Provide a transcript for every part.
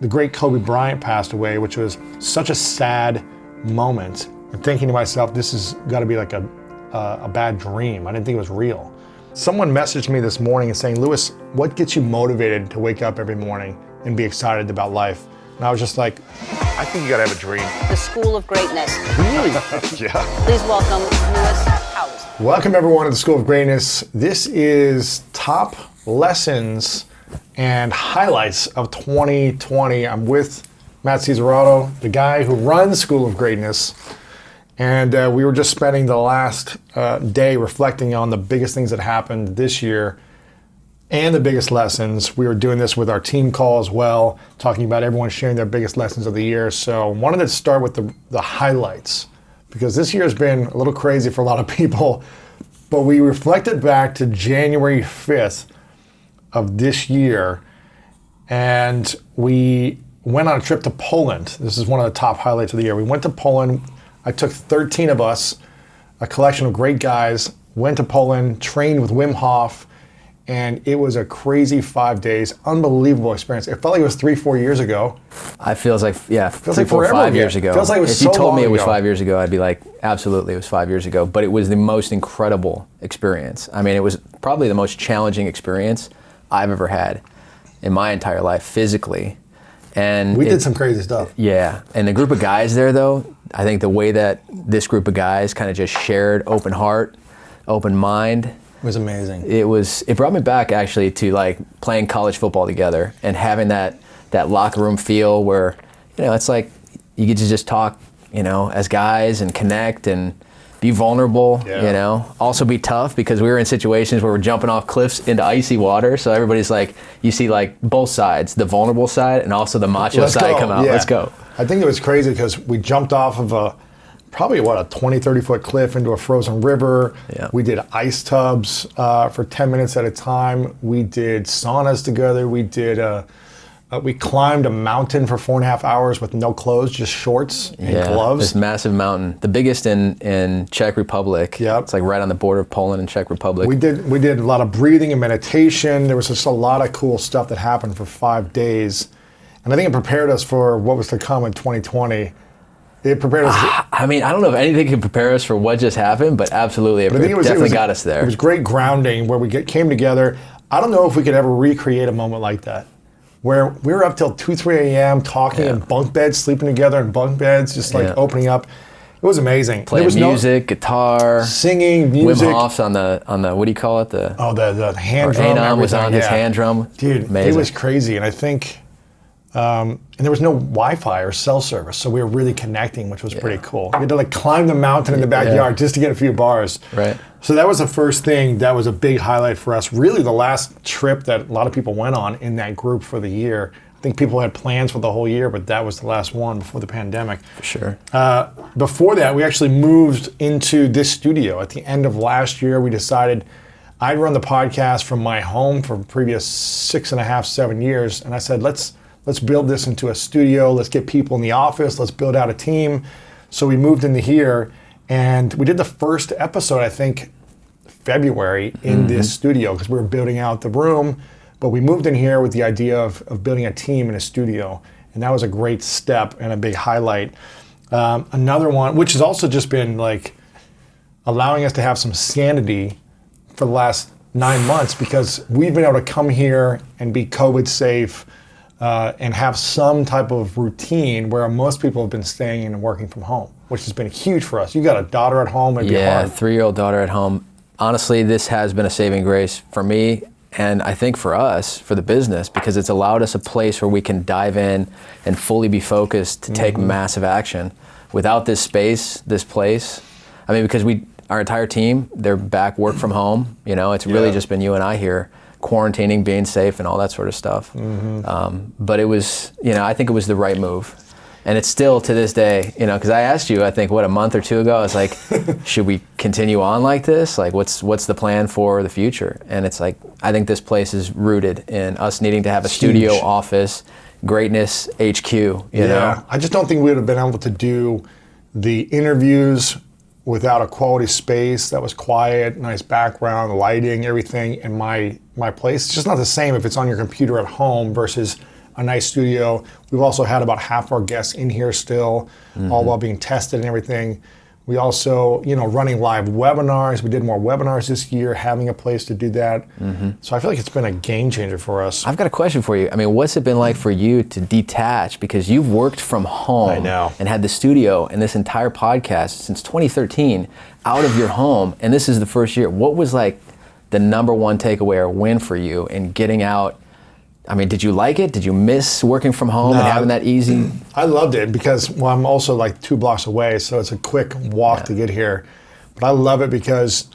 the great Kobe Bryant passed away, which was such a sad moment. And thinking to myself, this has got to be like a bad dream. I didn't think it was real. Someone messaged me this morning and saying, Lewis, what gets you motivated to wake up every morning and be excited about life? And I was just like, I think you got to have a dream. The School of Greatness. Really? Yeah. Please welcome Lewis Howes. Welcome everyone to the School of Greatness. This is top lessons and highlights of 2020. I'm with Matt Cesarato, the guy who runs School of Greatness. And we were just spending the last day reflecting on the biggest things that happened this year and the biggest lessons. We were doing this with our team call as well, talking about everyone sharing their biggest lessons of the year. So I wanted to start with the highlights, because this year has been a little crazy for a lot of people. But we reflected back to January 5th of this year, and we went on a trip to Poland. This is one of the top highlights of the year. We went to Poland. I took 13 of us, a collection of great guys, went to Poland, trained with Wim Hof, and it was a crazy 5 days, unbelievable experience. It felt like it was 3-4 years ago. It feels like, yeah, feels 3, like 4, forever 5 years ago. Feels like it was if so you told me long it was ago. 5 years ago, I'd be like, absolutely, it was 5 years ago. But it was the most incredible experience. I mean, it was probably the most challenging experience I've ever had in my entire life, physically. And we did some crazy stuff. Yeah, and the group of guys there, though, I think the way that this group of guys kind of just shared open heart, open mind. It was amazing. It brought me back actually to like playing college football together and having that locker room feel where, it's like you get to just talk, as guys and connect and be vulnerable, also be tough, because we were in situations where we're jumping off cliffs into icy water. So everybody's like, you see like both sides, the vulnerable side and also the macho side come out. Yeah. Let's go. I think it was crazy because we jumped off of probably a 20, 30 foot cliff into a frozen river. Yeah. We did ice tubs for 10 minutes at a time. We did saunas together. We climbed a mountain for 4.5 hours with no clothes, just shorts and gloves. This massive mountain, the biggest in Czech Republic. Yep. It's like right on the border of Poland and Czech Republic. We did a lot of breathing and meditation. There was just a lot of cool stuff that happened for 5 days. And I think it prepared us for what was to come in 2020. It prepared us. I mean, I don't know if anything can prepare us for what just happened, but absolutely, it definitely got us there. It was great grounding where we came together. I don't know if we could ever recreate a moment like that, where we were up till 2, 3 a.m. talking in bunk beds, sleeping together in bunk beds, just like opening up. It was amazing. Playing music, guitar, singing, music. Wim Hof's on the what do you call it? The hand drum. Anon was on his hand drum. Dude, amazing. It was crazy, and I think, and there was no Wi-Fi or cell service, so we were really connecting, which was pretty cool. We had to like climb the mountain in the backyard just to get a few bars. Right. So that was the first thing. That was a big highlight for us. Really, the last trip that a lot of people went on in that group for the year. I think people had plans for the whole year, but that was the last one before the pandemic. For sure. Before that, we actually moved into this studio. At the end of last year, we decided I'd run the podcast from my home for the previous 6.5, 7 years. And I said, let's build this into a studio. Let's get people in the office. Let's build out a team. So we moved into here, and we did the first episode, I think, February in this studio, because we were building out the room. But we moved in here with the idea of building a team in a studio. And that was a great step and a big highlight. Another one, which has also just been like allowing us to have some sanity for the last 9 months, because we've been able to come here and be COVID safe and have some type of routine where most people have been staying in and working from home, which has been huge for us. You got a daughter at home. It'd be hard. 3-year-old daughter at home. Honestly, this has been a saving grace for me, and I think for us, for the business, because it's allowed us a place where we can dive in and fully be focused to take massive action. Without this space, this place, I mean, because our entire team, they're back work from home. It's really just been you and I here, quarantining, being safe, and all that sort of stuff. But it was, I think it was the right move. And it's still to this day, because I asked you, I think, a month or two ago, I was like, should we continue on like this? Like, what's the plan for the future? And it's like, I think this place is rooted in us needing to have a studio, office, greatness, HQ, you know? I just don't think we would have been able to do the interviews without a quality space that was quiet, nice background, lighting, everything in my place. It's just not the same if it's on your computer at home versus a nice studio. We've also had about half our guests in here still, all while being tested and everything. We also, running live webinars. We did more webinars this year, having a place to do that. So I feel like it's been a game changer for us. I've got a question for you. I mean, what's it been like for you to detach? Because you've worked from home I know. and had the studio and this entire podcast since 2013 out of your home, and this is the first year. What was like the number one takeaway or win for you in getting out? I mean, did you like it? Did you miss working from home and having that easy? I loved it because, I'm also like 2 blocks away, so it's a quick walk to get here. But I love it because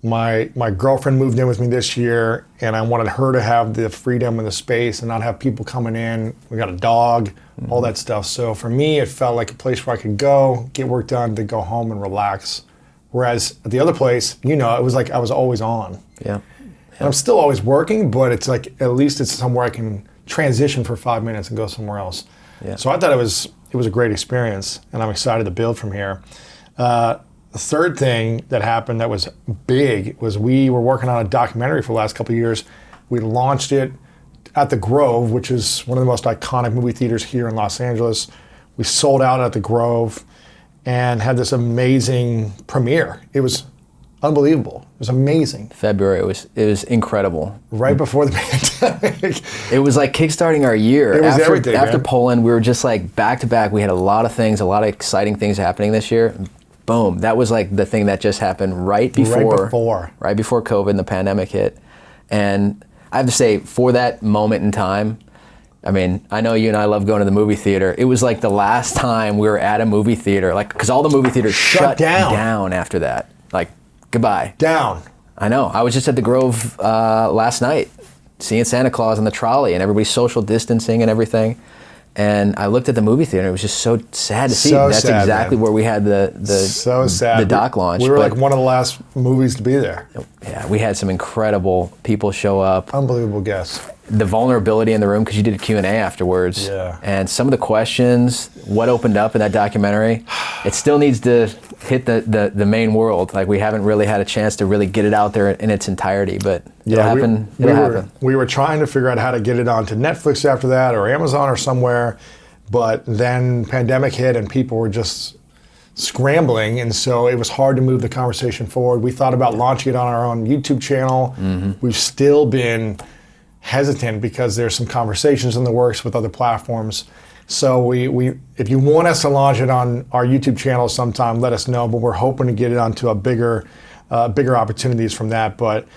my girlfriend moved in with me this year, and I wanted her to have the freedom and the space and not have people coming in. We got a dog, all that stuff. So for me, it felt like a place where I could go, get work done, then go home and relax. Whereas at the other place, it was like I was always on. Yeah. And I'm still always working, but it's like at least it's somewhere I can transition for 5 minutes and go somewhere else. Yeah. So I thought it was a great experience, and I'm excited to build from here. The third thing that happened that was big was we were working on a documentary for the last couple of years. We launched it at the Grove, which is one of the most iconic movie theaters here in Los Angeles. We sold out at the Grove and had this amazing premiere. It was unbelievable. It was amazing. February, it was incredible. Right before the pandemic. It was like kickstarting our year. It was everything, after man. Poland, we were just like back to back. We had a lot of things, a lot of exciting things happening this year. Boom. That was like the thing that just happened right before COVID and the pandemic hit. And I have to say, for that moment in time, I mean, I know you and I love going to the movie theater. It was like the last time we were at a movie theater, like, because all the movie theaters shut down after that. Like, goodbye. Down. I know. I was just at the Grove last night, seeing Santa Claus on the trolley and everybody social distancing and everything. And I looked at the movie theater. It was just so sad to see. That's sad, exactly where we had the doc launch. We were like one of the last movies to be there. Yeah, we had some incredible people show up. Unbelievable guests. The vulnerability in the room, because you did a Q&A afterwards. Yeah. And some of the questions, what opened up in that documentary, it still needs to hit the main world. Like, we haven't really had a chance to really get it out there in its entirety, but it'll happen. We were trying to figure out how to get it onto Netflix after that, or Amazon or somewhere, but then pandemic hit and people were just scrambling, and so it was hard to move the conversation forward. We thought about launching it on our own YouTube channel. We've still been hesitant because there's some conversations in the works with other platforms. So we if you want us to launch it on our YouTube channel sometime, let us know. But we're hoping to get it onto a bigger opportunities from that. But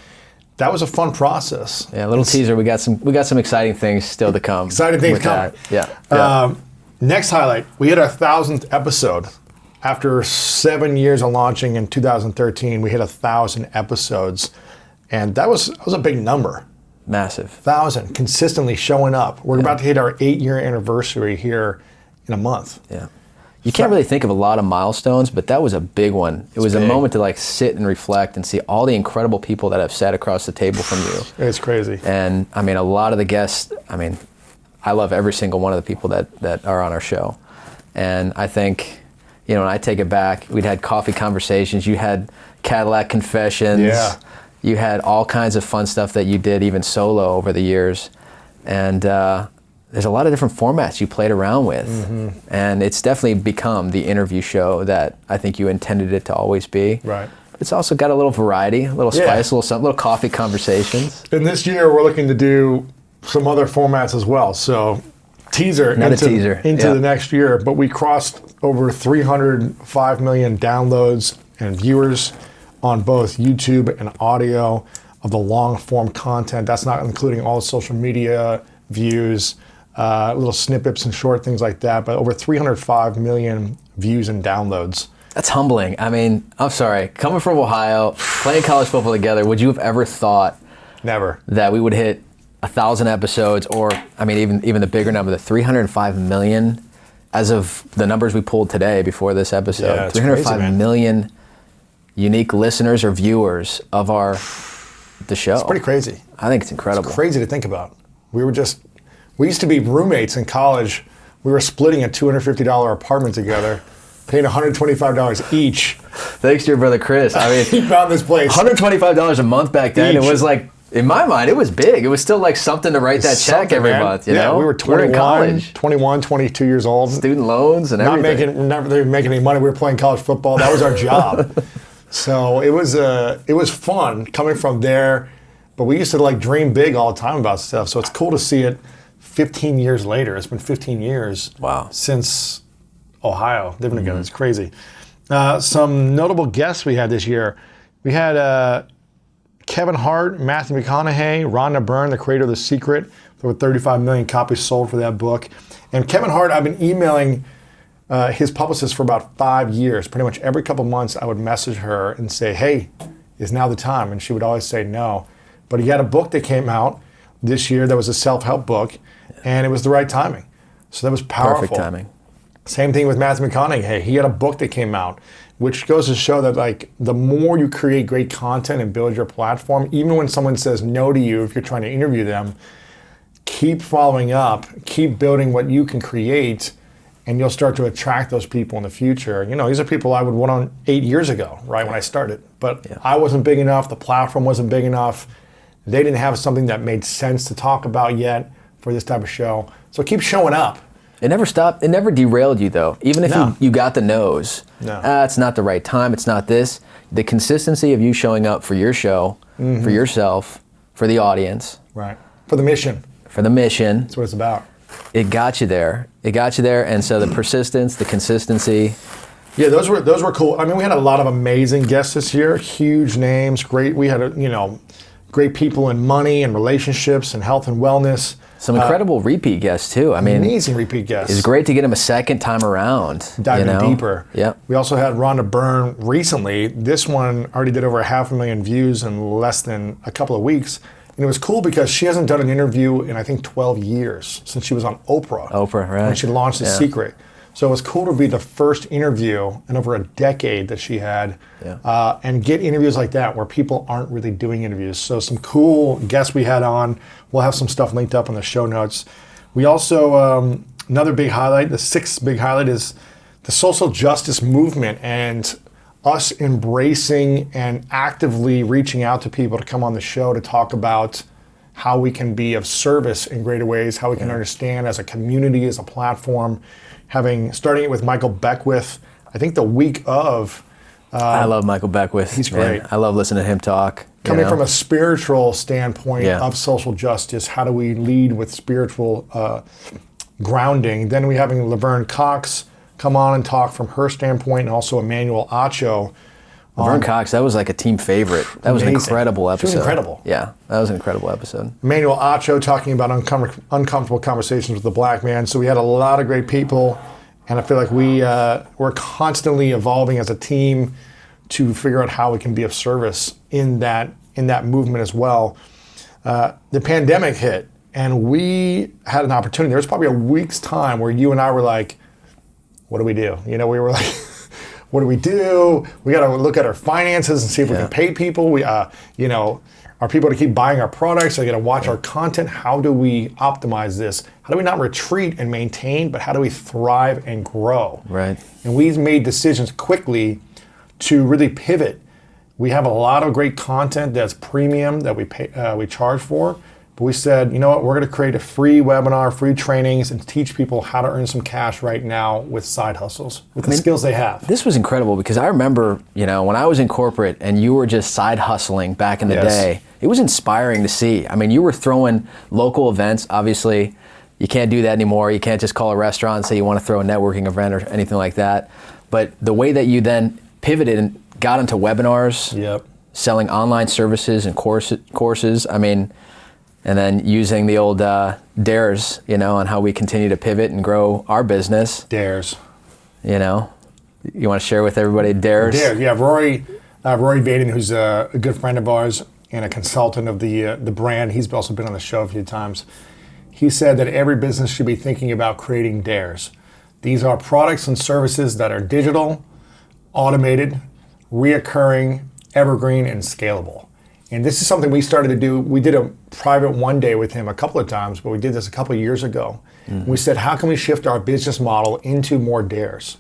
that was a fun process. Yeah, a little teaser. We got some exciting things still to come. Exciting things coming. Yeah. Next highlight: we hit our 1,000th episode. After 7 years of launching in 2013, we hit 1,000 episodes, and that was a big number. Massive. 1,000 consistently showing up. We're about to hit our 8-year anniversary here in a month. Yeah. You can't really think of a lot of milestones, but that was a big one. It was a moment to like sit and reflect and see all the incredible people that have sat across the table from you. It's crazy. And I mean, a lot of the guests, I mean, I love every single one of the people that are on our show. And I think, and I take it back, we'd had coffee conversations, you had Cadillac Confessions. Yeah. You had all kinds of fun stuff that you did even solo over the years. And there's a lot of different formats you played around with. And it's definitely become the interview show that I think you intended it to always be. Right. It's also got a little variety, a little spice, a little coffee conversations. And this year we're looking to do some other formats as well. So into the next year. But we crossed over 305 million downloads and viewers on both YouTube and audio of the long form content. That's not including all the social media views, little snippets and short things like that, but over 305 million views and downloads. That's humbling. I mean, I'm sorry, coming from Ohio, playing college football together, would you have ever thought Never. That we would hit 1,000 episodes, or I mean, even the bigger number, the 305 million, as of the numbers we pulled today before this episode, yeah, 305 crazy, million unique listeners or viewers of the show. It's pretty crazy. I think it's incredible. It's crazy to think about. We used to be roommates in college. We were splitting a $250 apartment together, paying $125 each. Thanks to your brother Chris. I mean, he found this place. $125 a month back then. Each. It was like In my mind, it was big. It was still like something to write that check every month, you know? We were in 21, college. 21, 22 years old. Student loans and Not everything. never really making any money. We were playing college football. That was our job. So it was fun coming from there. But we used to like dream big all the time about stuff. So it's cool to see it 15 years later. It's been 15 years since Ohio living together. It's crazy. Some notable guests we had this year. We had Kevin Hart, Matthew McConaughey, Rhonda Byrne, the creator of The Secret. There were 35 million copies sold for that book. And Kevin Hart, I've been emailing his publicist for about 5 years. Pretty much every couple months I would message her and say, hey, is now the time? And she would always say no. But he had a book that came out this year that was a self-help book, and it was the right timing. So that was powerful. Perfect timing. Same thing with Matthew McConaughey. He had a book that came out, which goes to show that like the more you create great content and build your platform, even when someone says no to you, if you're trying to interview them, keep following up, keep building what you can create, and you'll start to attract those people in the future. You know, these are people I would want on 8 years ago, right, when I started. But I wasn't big enough, the platform wasn't big enough. They didn't have something that made sense to talk about yet for this type of show. So keep showing up. It never stopped. It never derailed you, though. Even if you got the no's. No. It's not the right time. It's not this. The consistency of you showing up for your show, for yourself, for the audience. Right. For the mission. For the mission. That's what it's about. It got you there. It got you there. And so the persistence, the consistency. Yeah, those were cool. I mean, we had a lot of amazing guests this year. Huge names. Great. We had, great people in money and relationships and health and wellness. Some incredible repeat guests, too. I mean, amazing repeat guests. It's great to get them a second time around. Diving deeper. Yeah. We also had Rhonda Byrne recently. This one already did over 500,000 views in less than a couple of weeks. And it was cool because she hasn't done an interview in, I think, 12 years since she was on Oprah. Oprah, right. When she launched The Secret. So it was cool to be the first interview in over a decade that she had, and get interviews like that where people aren't really doing interviews. So some cool guests we had on. We'll have some stuff linked up in the show notes. We also, another big highlight, the sixth big highlight is the social justice movement and us embracing and actively reaching out to people to come on the show to talk about how we can be of service in greater ways, how we can understand as a community, as a platform. Starting it with Michael Beckwith, I think the week of. I love Michael Beckwith. He's great. I love listening to him talk. Coming from a spiritual standpoint of social justice, how do we lead with spiritual grounding? Then we having Laverne Cox come on and talk from her standpoint, and also Emmanuel Acho. Laverne Cox, that was like a team favorite. That was an incredible episode. She was incredible. Yeah, that was an incredible episode. Emmanuel Acho talking about uncomfortable conversations with the black man. So we had a lot of great people, and I feel like we're constantly evolving as a team to figure out how we can be of service in that movement as well. The pandemic hit, and we had an opportunity. There was probably a week's time where you and I were like, what do we do? We were like, what do we do? We got to look at our finances and see if we can pay people. We, are people to keep buying our products? Are they going to watch our content? How do we optimize this? How do we not retreat and maintain, but how do we thrive and grow? Right. And we made decisions quickly to really pivot. We have a lot of great content that's premium that we charge for. But we said, you know what, we're going to create a free webinar, free trainings, and teach people how to earn some cash right now with side hustles, with the skills they have. This was incredible because I remember, when I was in corporate and you were just side hustling back in the day, it was inspiring to see. I mean, you were throwing local events. Obviously, you can't do that anymore. You can't just call a restaurant and say you want to throw a networking event or anything like that. But the way that you then pivoted and got into webinars, selling online services and courses, I mean, and then using the old dares, on how we continue to pivot and grow our business. Dares. You want to share with everybody dares? Dares, yeah. Rory Baden, who's a good friend of ours and a consultant of the brand, he's also been on the show a few times. He said that every business should be thinking about creating dares. These are products and services that are digital, automated, reoccurring, evergreen, and scalable. And this is something we started to do. We did a private one day with him a couple of times, but we did this a couple of years ago. Mm-hmm. We said, how can we shift our business model into more dares?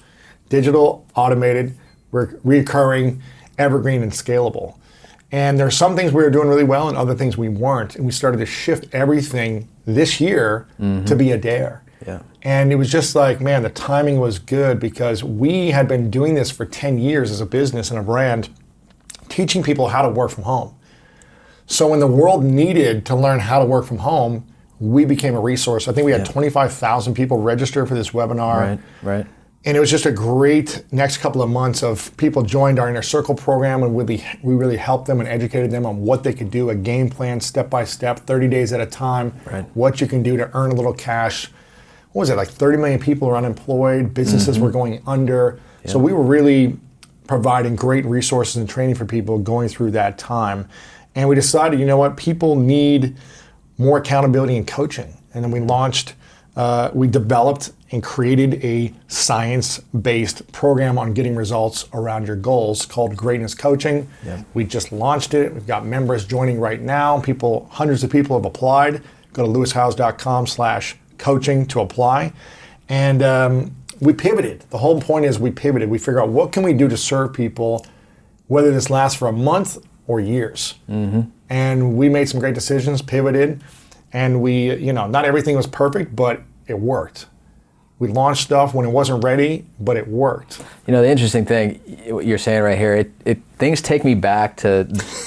Digital, automated, reoccurring, evergreen, and scalable. And there's some things we were doing really well and other things we weren't. And we started to shift everything this year to be a dare. Yeah. And it was just like, man, the timing was good because we had been doing this for 10 years as a business and a brand, teaching people how to work from home. So when the world needed to learn how to work from home, we became a resource. I think we had 25,000 people register for this webinar. Right. And it was just a great next couple of months of people joined our Inner Circle program, and we really helped them and educated them on what they could do, a game plan, step by step, 30 days at a time, what you can do to earn a little cash. What was it, like 30 million people are unemployed, businesses were going under. So we were really providing great resources and training for people going through that time. And we decided, you know what, people need more accountability and coaching. And then we launched, we developed and created a science-based program on getting results around your goals called Greatness Coaching. We just launched it. We've got members joining right now. Hundreds of people have applied. Go to lewishowes.com/coaching to apply. And we pivoted. The whole point is we pivoted. We figured out what can we do to serve people, whether this lasts for a month or years. And we made some great decisions, pivoted, and we, not everything was perfect, but it worked. We launched stuff when it wasn't ready, but it worked. The interesting thing, what you're saying right here, things take me back to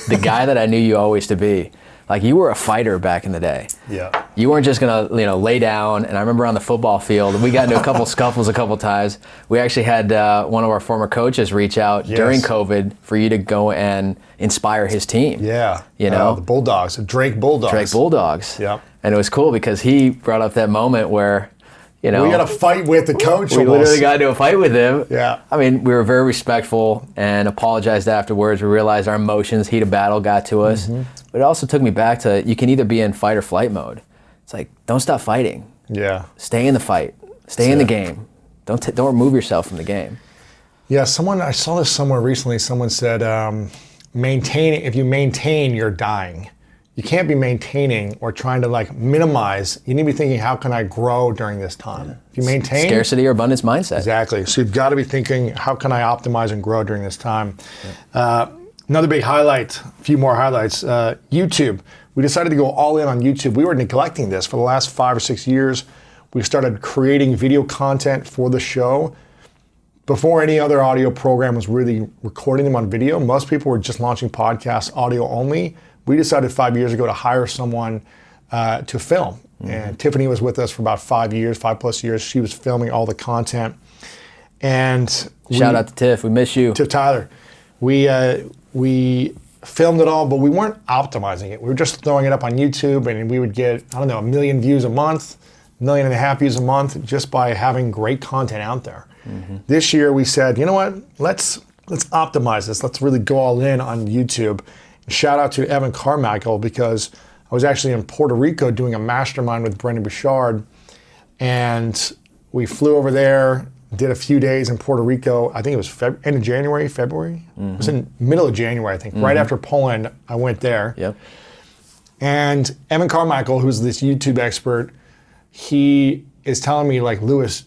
the guy that I knew you always to be. Like, you were a fighter back in the day. Yeah. You weren't just gonna, lay down. And I remember on the football field, we got into a couple scuffles a couple times. We actually had one of our former coaches reach out during COVID for you to go and inspire his team. Yeah. The Bulldogs, the Drake Bulldogs. Drake Bulldogs. Yeah. And it was cool because he brought up that moment where, we got to fight with the coach. We literally got into a fight with him. Yeah. I mean, we were very respectful and apologized afterwards. We realized our emotions, heat of battle got to us. But it also took me back to, you can either be in fight or flight mode. It's like, don't stop fighting. Yeah. Stay in the fight. Stay in the game. Don't remove yourself from the game. Yeah, I saw this somewhere recently. Someone said, if you maintain, you're dying. You can't be maintaining or trying to minimize. You need to be thinking, how can I grow during this time? If you maintain. Scarcity or abundance mindset. Exactly. So you've got to be thinking, how can I optimize and grow during this time? Another big highlight, a few more highlights, YouTube. We decided to go all in on YouTube. We were neglecting this for the last 5 or 6 years. We started creating video content for the show. Before any other audio program was really recording them on video, most people were just launching podcasts audio only. We decided 5 years ago to hire someone to film. And Tiffany was with us for about 5 plus years. She was filming all the content. And shout out to Tiff, we miss you. Tiff Tyler. We filmed it all, but we weren't optimizing it. We were just throwing it up on YouTube, and we would get, 1 million views a month, 1.5 million views a month, just by having great content out there. This year we said, you know what, let's optimize this. Let's really go all in on YouTube. Shout out to Evan Carmichael, because I was actually in Puerto Rico doing a mastermind with Brendan Bouchard, and we flew over there, did a few days in Puerto Rico. I think it was end of January, February? It was in middle of January, I think. Right after Poland, I went there. Yep. And Evan Carmichael, who's this YouTube expert, he is telling me, Lewis,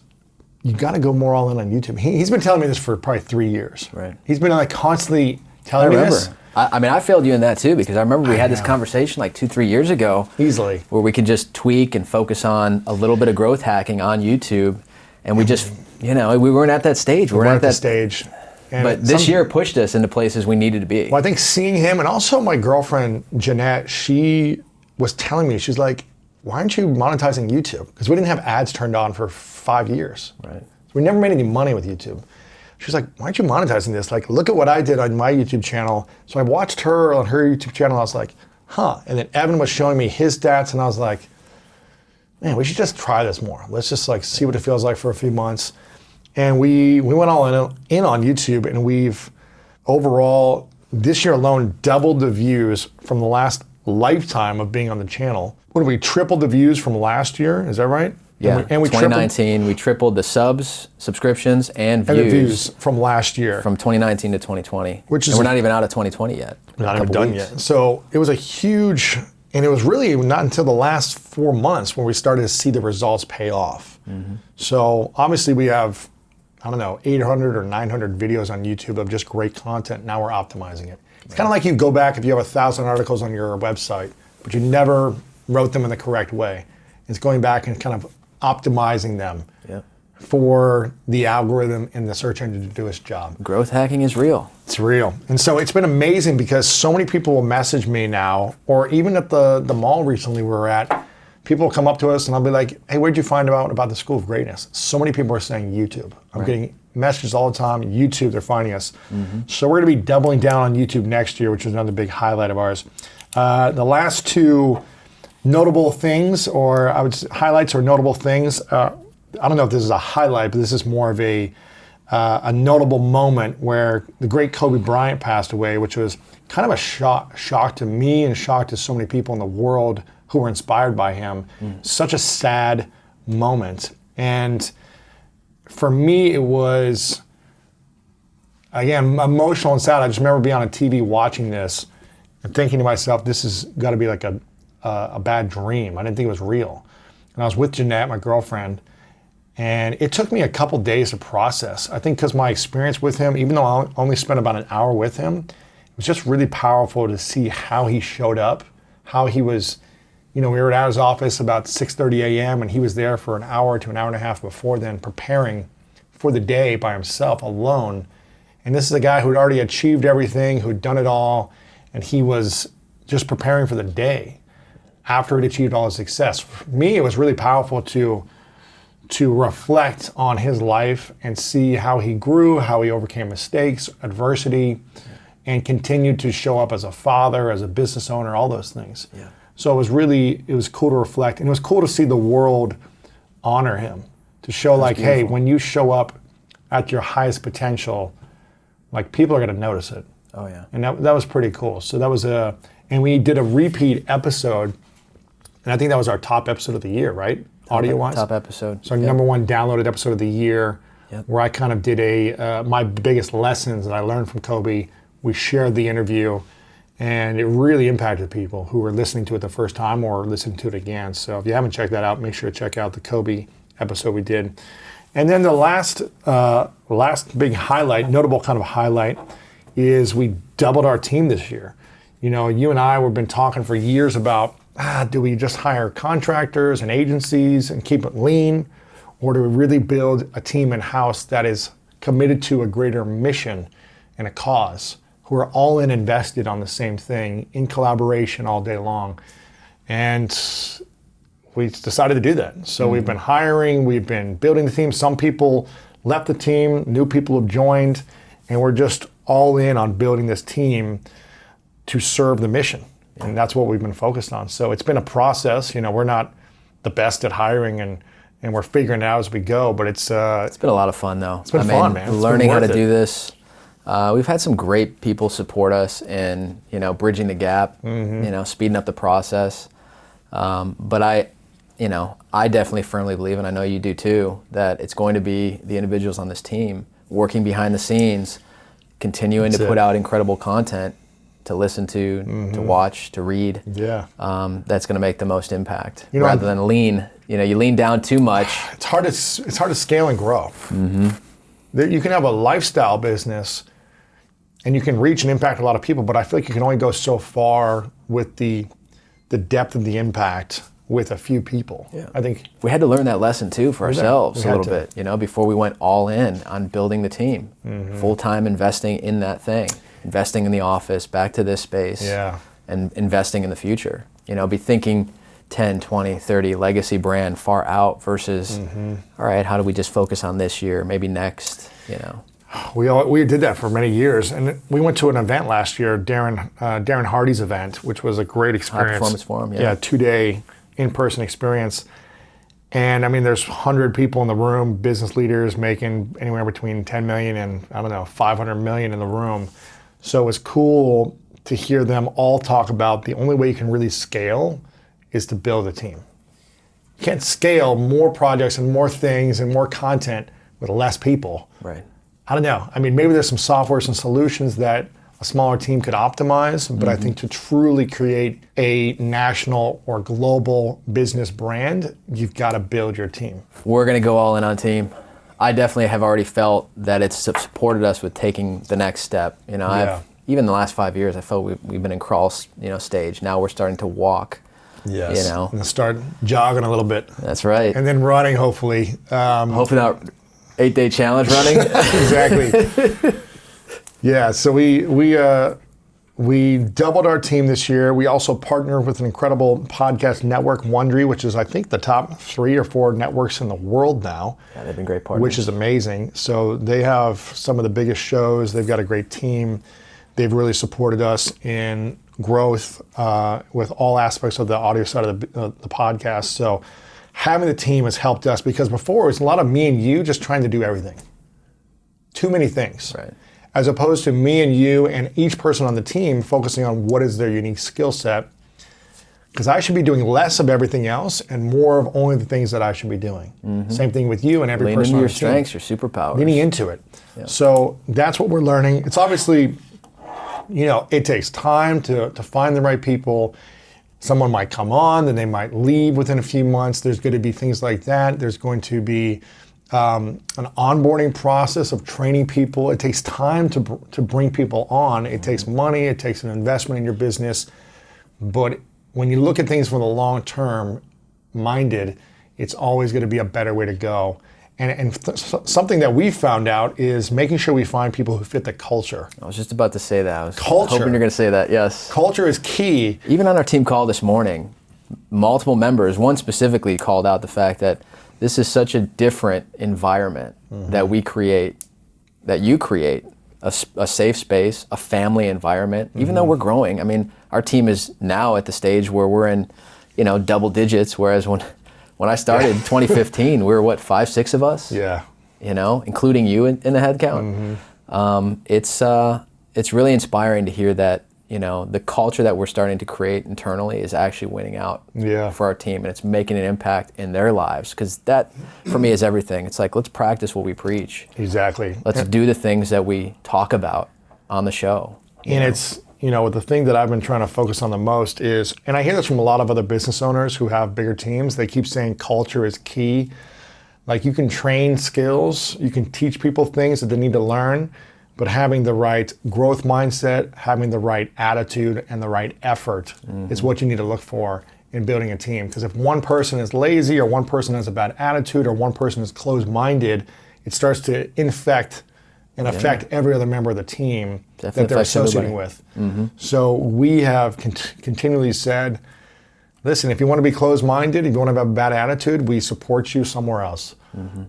you got to go more all in on YouTube. He's been telling me this for probably 3 years. Right. He's been constantly telling me this. I failed you in that too, because I remember we had this conversation 2-3 years ago. Easily. Where we could just tweak and focus on a little bit of growth hacking on YouTube. And we just, we weren't at that stage. We weren't at that stage. And but this year pushed us into places we needed to be. Well, I think seeing him, and also my girlfriend, Jeanette, she was telling me, she's like, why aren't you monetizing YouTube? Because we didn't have ads turned on for 5 years. Right. So we never made any money with YouTube. She's like, why aren't you monetizing this? Look at what I did on my YouTube channel. So I watched her on her YouTube channel. I was like, huh. And then Evan was showing me his stats, and I was like, man, we should just try this more. Let's just see what it feels like for a few months. And we went all in on YouTube, and we've overall, this year alone, doubled the views from the last lifetime of being on the channel. What, we tripled the views from last year? Is that right? Yeah, and we 2019, we tripled the subs, subscriptions, and views. And the views from last year. From 2019 to 2020. And we're not even out of 2020 yet. We're not even done yet. So it was a huge, and it was really not until the last 4 months when we started to see the results pay off. So obviously we have, 800 or 900 videos on YouTube of just great content. Now we're optimizing it. It's kind of like you go back if you have 1,000 articles on your website, but you never wrote them in the correct way. It's going back and kind of optimizing them for the algorithm and the search engine to do its job. Growth hacking is real. It's real. And so it's been amazing because so many people will message me now, or even at the mall recently we were at, people will come up to us and I'll be like, hey, where'd you find out about the School of Greatness? So many people are saying YouTube. I'm getting messages all the time, YouTube, they're finding us. So we're gonna be doubling down on YouTube next year, which is another big highlight of ours. The last two notable things, or I would say highlights or notable things, I don't know if this is a highlight, but this is more of a notable moment where the great Kobe Bryant passed away, which was kind of a shock to me and shock to so many people in the world who were inspired by him. Such a sad moment. And for me, it was, again, emotional and sad. I just remember being on a TV watching this and thinking to myself, this has got to be like a bad dream. I didn't think it was real. And I was with Jeanette, my girlfriend, and it took me a couple days to process. I think because my experience with him, even though I only spent about an hour with him, it was just really powerful to see how he showed up, how he was, we were at his office about 6:30 a.m. and he was there for an hour to an hour and a half before then preparing for the day by himself, alone. And this is a guy who'd already achieved everything, who'd done it all, and he was just preparing for the day after he'd achieved all his success. For me, it was really powerful to reflect on his life and see how he grew, how he overcame mistakes, adversity, and continued to show up as a father, as a business owner, all those things. So it was cool to reflect, and it was cool to see the world honor him, to show like, hey, when you show up at your highest potential, like people are gonna notice it. Oh yeah. And that was pretty cool. So that was and we did a repeat episode, and I think that was our top episode of the year, right? Audio-wise? Top episode. So number one downloaded episode of the year, where I kind of did my biggest lessons that I learned from Kobe. We shared the interview, and it really impacted people who were listening to it the first time or listening to it again. So if you haven't checked that out, make sure to check out the Kobe episode we did. And then the last big highlight, notable kind of highlight, is we doubled our team this year. You and I have been talking for years about, do we just hire contractors and agencies and keep it lean? Or do we really build a team in-house that is committed to a greater mission and a cause, who are all in invested on the same thing, in collaboration all day long? And we decided to do that. So we've been hiring, we've been building the team. Some people left the team, new people have joined, and we're just all in on building this team to serve the mission. And that's what we've been focused on. So it's been a process. We're not the best at hiring, and we're figuring it out as we go. But it's been a lot of fun, though. It's been fun, man. Learning how to do this. We've had some great people support us in, bridging the gap, speeding up the process. But I definitely firmly believe, and I know you do too, that it's going to be the individuals on this team working behind the scenes, continuing to put out incredible content to listen to watch, to read. That's going to make the most impact, rather than lean. You lean down too much. It's hard to scale and grow. You can have a lifestyle business, and you can reach and impact a lot of people, but I feel like you can only go so far with the depth of the impact with a few people. I think we had to learn that lesson too for ourselves a little bit, before we went all in on building the team, full-time investing in that thing, investing in the office, back to this space, and investing in the future. Be thinking 10, 20, 30 legacy brand far out versus, all right, how do we just focus on this year, maybe next, We did that for many years, and we went to an event last year, Darren Hardy's event, which was a great experience. High Performance Forum, 2-day in-person experience. And I mean, there's 100 people in the room, business leaders making anywhere between 10 million and, 500 million in the room. So it was cool to hear them all talk about the only way you can really scale is to build a team. You can't scale more projects and more things and more content with less people. Right. I don't know. I mean, maybe there's some softwares and solutions that a smaller team could optimize, but I think to truly create a national or global business brand, you've got to build your team. We're going to go all in on team. I definitely have already felt that it's supported us with taking the next step. even the last 5 years, I felt we've been in crawl, stage. Now we're starting to walk. Yes. You know, And start jogging a little bit. that's right. And then running, hopefully. Hopefully not 8-day challenge running. Exactly. Yeah. So we doubled our team this year. We also partnered with an incredible podcast network, Wondery, which is, I think, the top 3 or 4 networks in the world now. Yeah, they've been great partners. Which is amazing. So they have some of the biggest shows. They've got a great team. They've really supported us in growth with all aspects of the audio side of the podcast. So having the team has helped us, because before it was a lot of me and you just trying to do everything. Too many things. Right. As opposed to me and you and each person on the team focusing on what is their unique skill set. Because I should be doing less of everything else and more of only the things that I should be doing. Same thing with you and every Lean person into on your the team. strengths, your superpowers. Leaning into it. Yeah. So that's what we're learning. It's obviously, it takes time to find the right people. Someone might come on, then they might leave within a few months. There's going to be things like that. There's going to be an onboarding process of training people. It takes time to bring people on. It takes money. It takes an investment in your business. But when you look at things from the long term minded, it's always going to be a better way to go. And something that we found out is making sure we find people who fit the culture. I was just about to say that. I was Culture. hoping you're going to say that, yes. Culture is key. Even on our team call this morning, multiple members, one specifically called out the fact that this is such a different environment that we create, that you create, a safe space, a family environment. Even though we're growing, I mean, our team is now at the stage where we're in, double digits, whereas when I started in 2015, we were 5, 6 of us? Yeah. Including you in the head count. It's really inspiring to hear that, the culture that we're starting to create internally is actually winning out for our team, and it's making an impact in their lives, because that, for me, is everything. It's like, let's practice what we preach. Exactly. Let's do the things that we talk about on the show. And it's, the thing that I've been trying to focus on the most is, and I hear this from a lot of other business owners who have bigger teams, they keep saying culture is key. Like, you can train skills, you can teach people things that they need to learn, but having the right growth mindset, having the right attitude, and the right effort is what you need to look for in building a team. Because if one person is lazy, or one person has a bad attitude, or one person is closed-minded, it starts to infect and affect every other member of the team that they're associating with. So we have continually said, listen, if you want to be closed-minded, if you want to have a bad attitude, we support you somewhere else.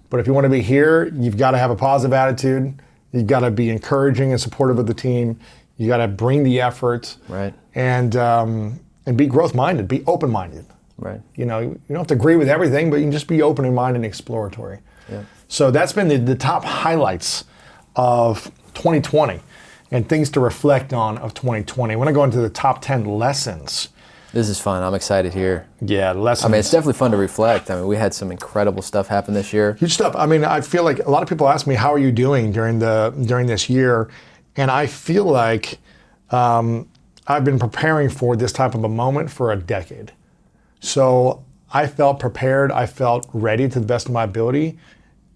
But if you want to be here, you've got to have a positive attitude. You've got to be encouraging and supportive of the team. You got to bring the effort, Right. And be growth-minded, be open-minded. Right. You don't have to agree with everything, but you can just be open-minded and exploratory. Yeah. So that's been the top highlights of 2020 and things to reflect on of 2020. I want to go into the top 10 lessons. This is fun. I'm excited here. Yeah, lessons. I mean, it's definitely fun to reflect. I mean, we had some incredible stuff happen this year. Huge stuff. I mean, I feel like a lot of people ask me, how are you doing during this year? And I feel like I've been preparing for this type of a moment for a decade. So I felt prepared. I felt ready to the best of my ability.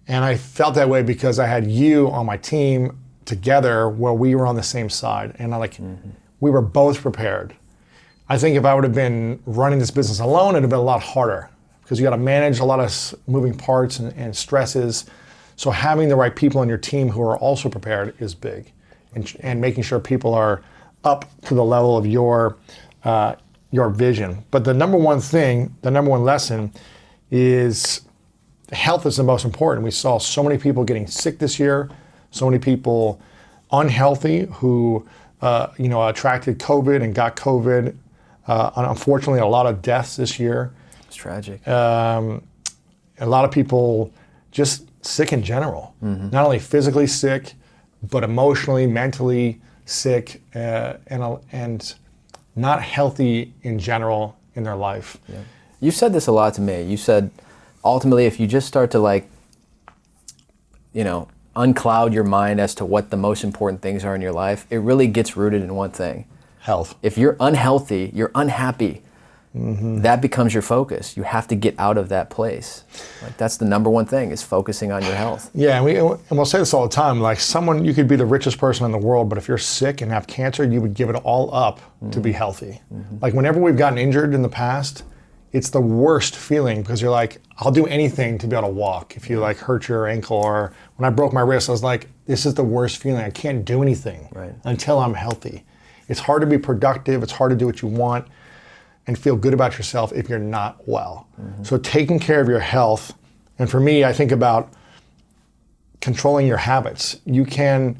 And I felt that way because I had you on my team together where we were on the same side. And we were both prepared. I think if I would have been running this business alone, it'd have been a lot harder, because you got to manage a lot of moving parts and stresses. So having the right people on your team who are also prepared is big, and making sure people are up to the level of your vision. But the number one lesson is health is the most important. We saw so many people getting sick this year, so many people unhealthy who attracted COVID and got COVID. Unfortunately, a lot of deaths this year. It's tragic. A lot of people just sick in general. Not only physically sick, but emotionally, mentally sick, and not healthy in general in their life. Yeah. You said this a lot to me. You said, ultimately, if you just start to uncloud your mind as to what the most important things are in your life, it really gets rooted in one thing. Health. If you're unhealthy, you're unhappy, that becomes your focus. You have to get out of that place. Like that's the number one thing is focusing on your health. Yeah, and we'll say this all the time. Like you could be the richest person in the world, but if you're sick and have cancer, you would give it all up to be healthy. Like whenever we've gotten injured in the past, it's the worst feeling because you're like, I'll do anything to be able to walk. If you like hurt your ankle, or when I broke my wrist, I was like, this is the worst feeling. I can't do anything until I'm healthy. It's hard to be productive. It's hard to do what you want and feel good about yourself if you're not well. So taking care of your health, and for me, I think about controlling your habits. You can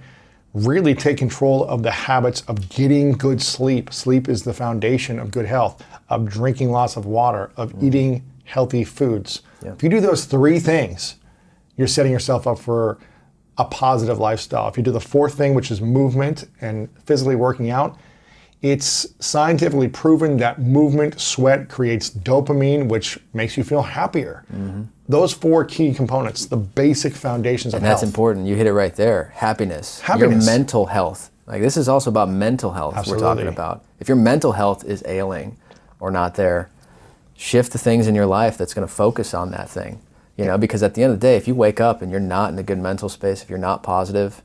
really take control of the habits of getting good sleep. Sleep is the foundation of good health, of drinking lots of water, of eating healthy foods. If you do those three things, you're setting yourself up for a positive lifestyle. If you do the fourth thing, which is movement and physically working out, it's scientifically proven that movement, sweat creates dopamine, which makes you feel happier. Those four key components, the basic foundations of health. And that's important. You hit it right there. Happiness. Your mental health. Like this is also about mental health. We're talking about. If your mental health is ailing or not there, shift the things in your life that's going to focus on that thing. You know, because at the end of the day, if you wake up and you're not in a good mental space, if you're not positive,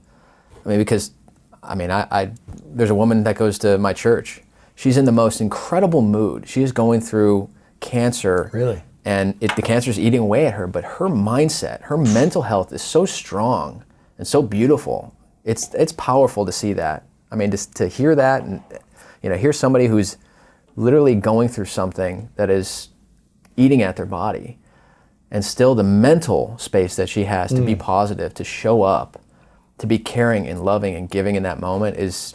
I mean, there's a woman that goes to my church. She's in the most incredible mood. She is going through cancer. Really? And the cancer is eating away at her, but her mindset, her mental health is so strong and so beautiful. It's powerful to see that. I mean, to hear that and, you know, hear somebody who's literally going through something that is eating at their body, and still the mental space that she has to be positive, to show up, to be caring and loving and giving in that moment is,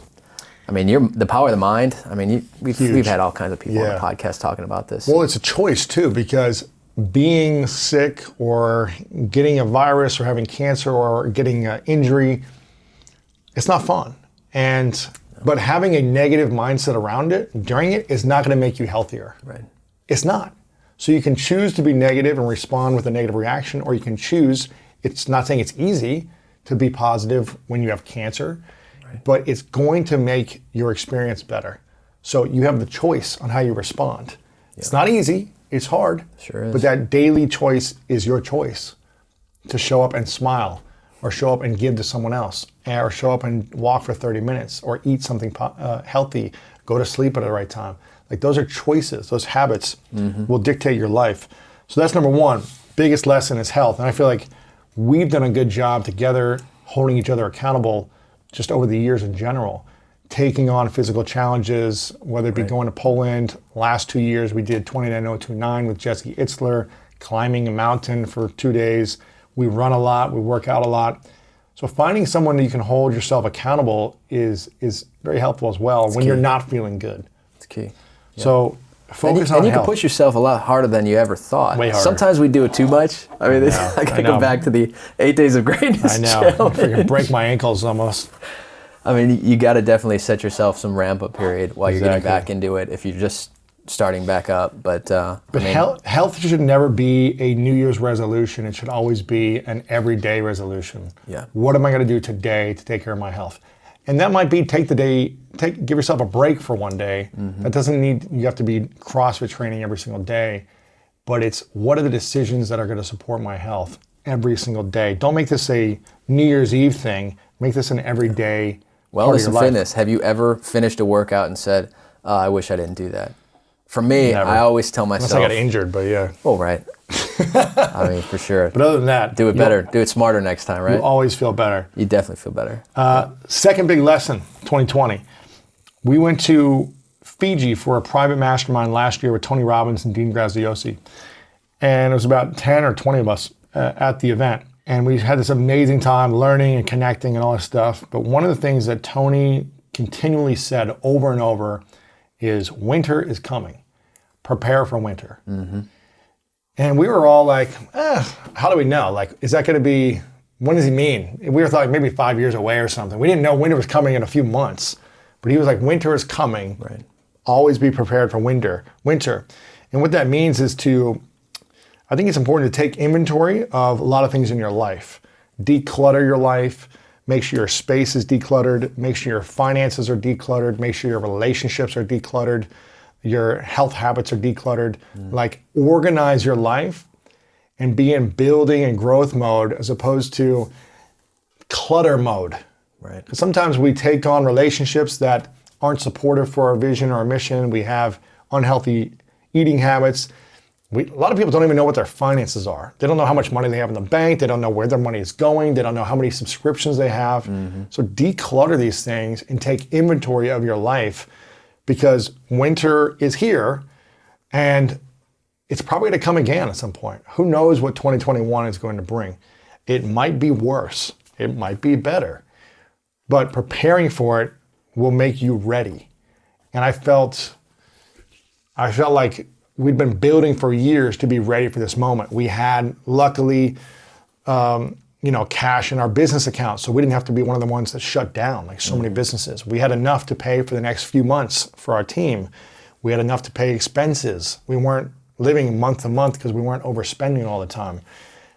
I mean, the power of the mind. I mean, we've had all kinds of people on the podcast talking about this. Well, it's a choice too, because being sick or getting a virus or having cancer or getting an injury, it's not fun. But having a negative mindset around it during it is not going to make you healthier. Right. It's not. So you can choose to be negative and respond with a negative reaction, or you can choose, it's not saying it's easy to be positive when you have cancer, but it's going to make your experience better. So you have the choice on how you respond. It's not easy, it's hard, Sure is. But that daily choice is your choice to show up and smile, or show up and give to someone else, or show up and walk for 30 minutes, or eat something healthy, go to sleep at the right time. Like those are choices, those habits will dictate your life. So that's number one, biggest lesson is health. And I feel like we've done a good job together holding each other accountable just over the years in general, taking on physical challenges, whether it be going to Poland. Last 2 years we did 29029 with Jesse Itzler, climbing a mountain for 2 days. We run a lot, we work out a lot. So finding someone that you can hold yourself accountable is very helpful as well when you're not feeling good. It's key. So focus on and you health. can push yourself a lot harder than you ever thought. Way harder. Sometimes we do it too much. I mean, I I know. go back to the 8 Days of Greatness I know. I challenge. freaking break my ankles almost. I mean, you got to definitely set yourself some ramp-up period while you're getting Exactly. back into it if you're just starting back up. But I mean, Health should never be a New Year's resolution. It should always be an everyday resolution. Yeah. What am I going to do today to take care of my health? And that might be give yourself a break for one day. That doesn't mean you have to be CrossFit training every single day, but it's what are the decisions that are going to support my health every single day? Don't make this a New Year's Eve thing. Make this an everyday part of wellness your and life. fitness. Have you ever finished a workout and said, oh, I wish I didn't do that? For me, Never. I always tell myself. Unless I got injured, but yeah. Oh, right. I mean, for sure. But other than that, Do it better. Do it smarter next time, right? You always feel better. You definitely feel better. Second big lesson, 2020. We went to Fiji for a private mastermind last year with Tony Robbins and Dean Graziosi. And it was about 10 or 20 of us at the event. And we had this amazing time learning and connecting and all this stuff. But one of the things that Tony continually said over and over is winter is coming. Prepare for winter. And we were all like, how do we know? Like, is that going to be, when does he mean? We were like maybe 5 years away or something. We didn't know winter was coming in a few months. But he was like, winter is coming. Right. Always be prepared for winter. And what that means is I think it's important to take inventory of a lot of things in your life. Declutter your life. Make sure your space is decluttered. Make sure your finances are decluttered. Make sure your relationships are decluttered. your health habits are decluttered. Like, organize your life and be in building and growth mode as opposed to clutter mode. Right. 'Cause sometimes we take on relationships that aren't supportive for our vision or our mission. We have unhealthy eating habits. A lot of people don't even know what their finances are. They don't know how much money they have in the bank. They don't know where their money is going. They don't know how many subscriptions they have. So declutter these things and take inventory of your life, because winter is here and it's probably to come again at some point. Who knows what 2021 is going to bring? It might be worse. It might be better. But preparing for it will make you ready. And I felt like we'd been building for years to be ready for this moment. We had, luckily, cash in our business account, so we didn't have to be one of the ones that shut down like so many businesses. We had enough to pay for the next few months for our team. We had enough to pay expenses. We weren't living month to month because we weren't overspending all the time.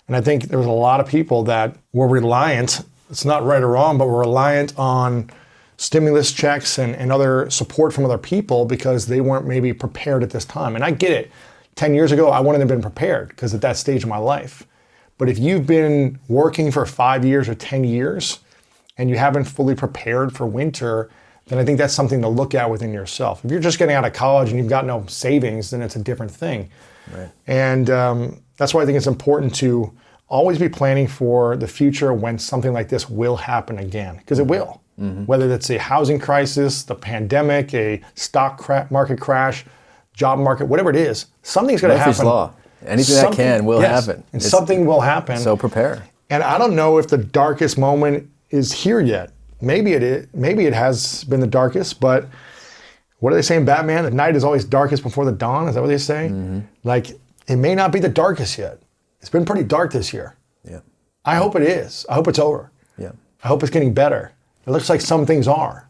And I think there was a lot of people that were reliant, it's not right or wrong, but were reliant on stimulus checks and other support from other people because they weren't maybe prepared at this time. And I get it. 10 years ago, I wouldn't have been prepared because at that stage of my life. But if you've been working for 5 years or 10 years and you haven't fully prepared for winter, then I think that's something to look at within yourself. If you're just getting out of college and you've got no savings, then it's a different thing. Right. And that's why I think it's important to always be planning for the future when something like this will happen again, because it will. Whether that's a housing crisis, the pandemic, a stock market crash, job market, whatever it is, something's going to happen. Murphy's Law. Anything that can will happen. And something will happen. So prepare. And I don't know if the darkest moment is here yet. Maybe it is. Maybe it has been the darkest, but what do they say in Batman? The night is always darkest before the dawn. Is that what they say? Like, it may not be the darkest yet. It's been pretty dark this year. Yeah. I hope it is. I hope it's over. Yeah. I hope it's getting better. It looks like some things are.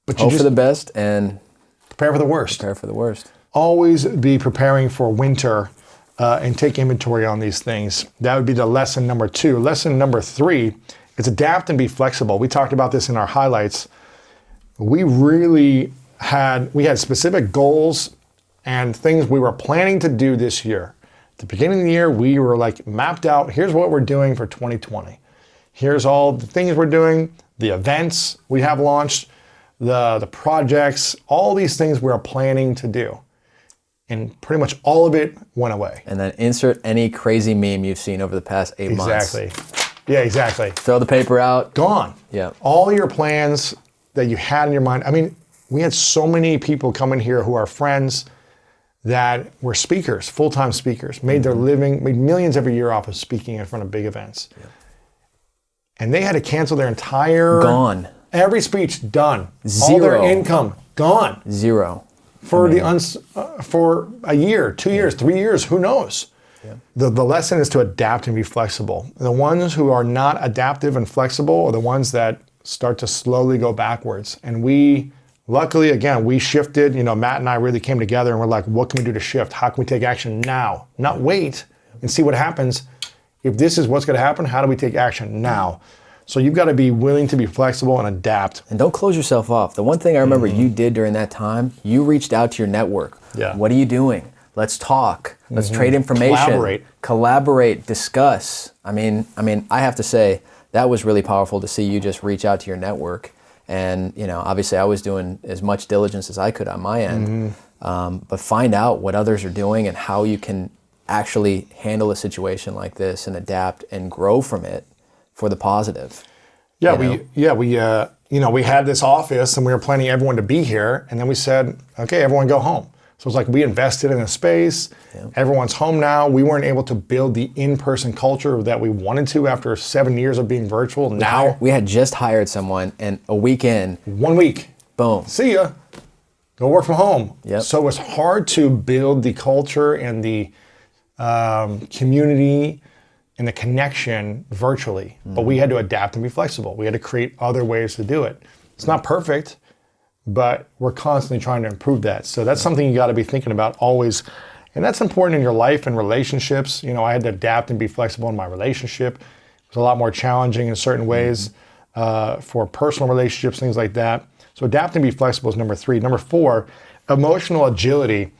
But you Hope just for the best and prepare for the worst. prepare for the worst. Always be preparing for winter and take inventory on these things. That would be the lesson number 2. Lesson number 3 is adapt and be flexible. We talked about this in our highlights. We had specific goals and things we were planning to do this year. At the beginning of the year, we were like mapped out, here's what we're doing for 2020. Here's all the things we're doing, the events we have launched, the projects, all these things we're planning to do. And pretty much all of it went away. And then insert any crazy meme you've seen over the past 8 months. Exactly. Yeah, exactly. Throw the paper out. Gone. Yeah. All your plans that you had in your mind. I mean, we had so many people come in here who are friends that were speakers, full-time speakers, made their living, made millions every year off of speaking in front of big events. Yeah. And they had to cancel their entire... Gone. Every speech done. Zero. All their income gone. Zero. For for a year, 2 years, 3 years, who knows? Yeah. The lesson is to adapt and be flexible. The ones who are not adaptive and flexible are the ones that start to slowly go backwards. And we, luckily, again, we shifted. Matt and I really came together and we're like, what can we do to shift? How can we take action now? Not wait and see what happens. If this is what's going to happen, how do we take action now? So you've got to be willing to be flexible and adapt. And don't close yourself off. The one thing I remember you did during that time, you reached out to your network. Yeah. What are you doing? Let's talk. Let's trade information. Collaborate. Discuss. I mean, I have to say that was really powerful to see you just reach out to your network. And obviously I was doing as much diligence as I could on my end, but find out what others are doing and how you can actually handle a situation like this and adapt and grow from it for the positive. Yeah, we had this office and we were planning everyone to be here, and then we said, okay, everyone go home. So it's like we invested in a space. Yeah. Everyone's home now. We weren't able to build the in-person culture that we wanted to after 7 years of being virtual. Now we had just hired someone, and a week in, 1 week, boom, see ya. Go work from home. Yep. So it's hard to build the culture and the community and the connection virtually, but we had to adapt and be flexible. We had to create other ways to do it. It's not perfect, but we're constantly trying to improve that. So that's something you got to be thinking about always. And that's important in your life and relationships. I had to adapt and be flexible in my relationship. It was a lot more challenging in certain ways for personal relationships, things like that. So adapt and be flexible is number 3. Number 4, emotional agility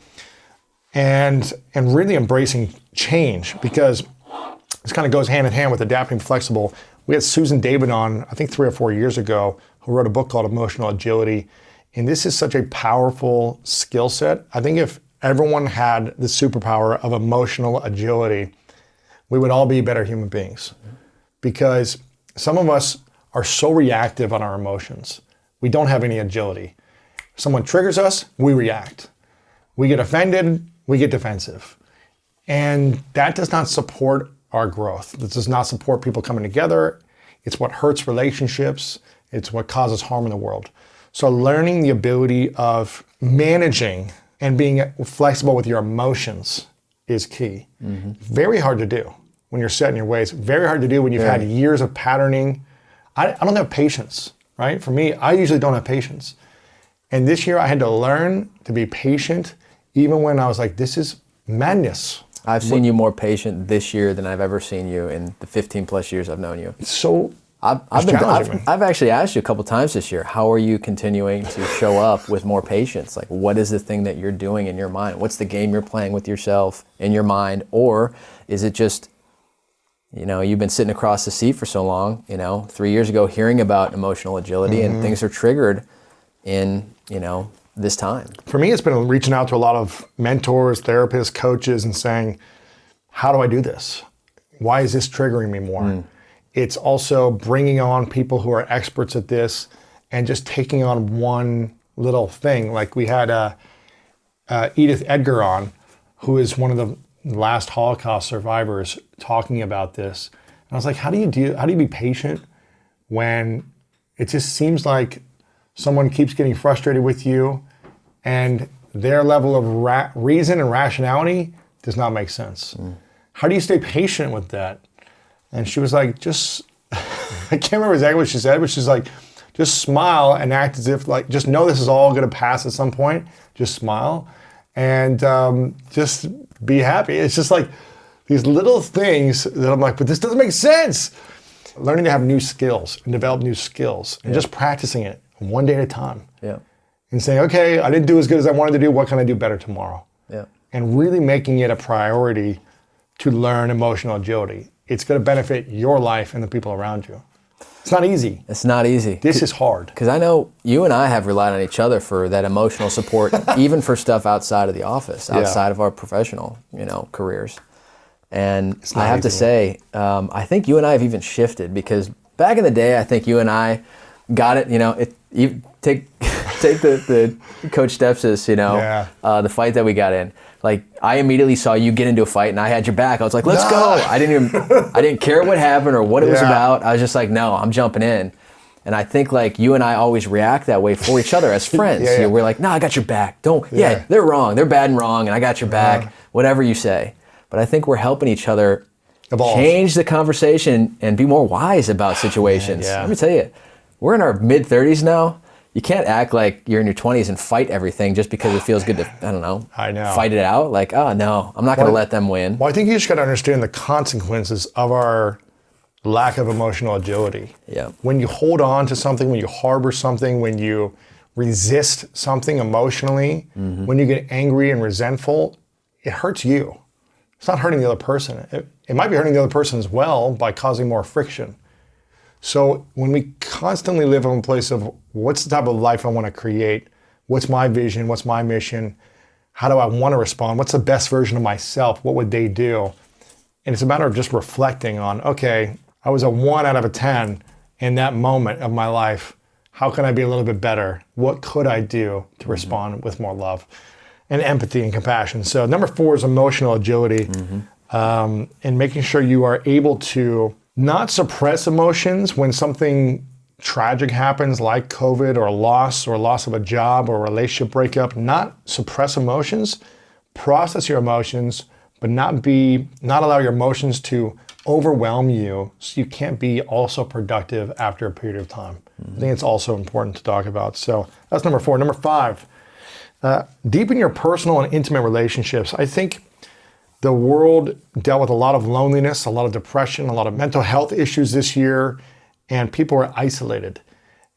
and really embracing change, because this kind of goes hand in hand with adapting flexible. We had Susan David on, I think 3 or 4 years ago, who wrote a book called Emotional Agility. And this is such a powerful skill set. I think if everyone had the superpower of emotional agility, we would all be better human beings. Because some of us are so reactive on our emotions. We don't have any agility. Someone triggers us, we react. We get offended, we get defensive. And that does not support our growth. This does not support people coming together. It's what hurts relationships. It's what causes harm in the world. So learning the ability of managing and being flexible with your emotions is key. Very hard to do when you're set in your ways. Very hard to do when you've had years of patterning. I don't have patience, right? For me, I usually don't have patience. And this year I had to learn to be patient even when I was like, this is madness. I've seen you more patient this year than I've ever seen you in the 15 plus years I've known you. It's so I've actually asked you a couple times this year, how are you continuing to show up with more patience? Like, what is the thing that you're doing in your mind? What's the game you're playing with yourself in your mind? Or is it just, you've been sitting across the seat for so long, 3 years ago, hearing about emotional agility and things are triggered in, this time. For me, it's been reaching out to a lot of mentors, therapists, coaches, and saying, how do I do this? Why is this triggering me more? It's also bringing on people who are experts at this and just taking on one little thing. Like we had Edith Edgar on, who is one of the last Holocaust survivors, talking about this. And I was like, how do you be patient when it just seems like someone keeps getting frustrated with you and their level of reason and rationality does not make sense? How do you stay patient with that? And she was like, I can't remember exactly what she said, but she's like, just smile and act as if just know this is all going to pass at some point. Just smile and just be happy. It's just like these little things that I'm like, but this doesn't make sense. Learning to have new skills and develop new skills and just practicing it one day at a time. Yeah. And saying, okay, I didn't do as good as I wanted to do. What can I do better tomorrow? Yeah. And really making it a priority to learn emotional agility. It's going to benefit your life and the people around you. It's not easy. It's not easy. This is hard. Because I know you and I have relied on each other for that emotional support, even for stuff outside of the office, outside of our professional, careers. And I have to say, I think you and I have even shifted, because back in the day, I think you and I got it. Take the Coach Stepsis, the fight that we got in. Like, I immediately saw you get into a fight and I had your back. I was like, let's go. I didn't care what happened or what it was about. I was just like, no, I'm jumping in. And I think like you and I always react that way for each other as friends. We're like, no, I got your back. They're wrong. They're bad and wrong and I got your back, whatever you say. But I think we're helping each other change the conversation and be more wise about situations. Let me tell you, we're in our mid-30s now. You can't act like you're in your 20s and fight everything just because it feels good to, fight it out. Like, oh, no, I'm not going to let them win. Well, I think you just got to understand the consequences of our lack of emotional agility. Yeah. When you hold on to something, when you harbor something, when you resist something emotionally, when you get angry and resentful, it hurts you. It's not hurting the other person. It might be hurting the other person as well by causing more friction. So when we constantly live in a place of what's the type of life I want to create, what's my vision, what's my mission, how do I want to respond, what's the best version of myself, what would they do? And it's a matter of just reflecting on, okay, I was a 1 out of a 10 in that moment of my life. How can I be a little bit better? What could I do to respond with more love and empathy and compassion? So number 4 is emotional agility, and making sure you are able to not suppress emotions when something tragic happens like COVID or loss of a job or a relationship breakup. Not suppress emotions, process your emotions, but not allow your emotions to overwhelm you so you can't be also productive after a period of time. I think it's also important to talk about. So that's number 4. Number 5, deepen your personal and intimate relationships. I think the world dealt with a lot of loneliness, a lot of depression, a lot of mental health issues this year, and people were isolated.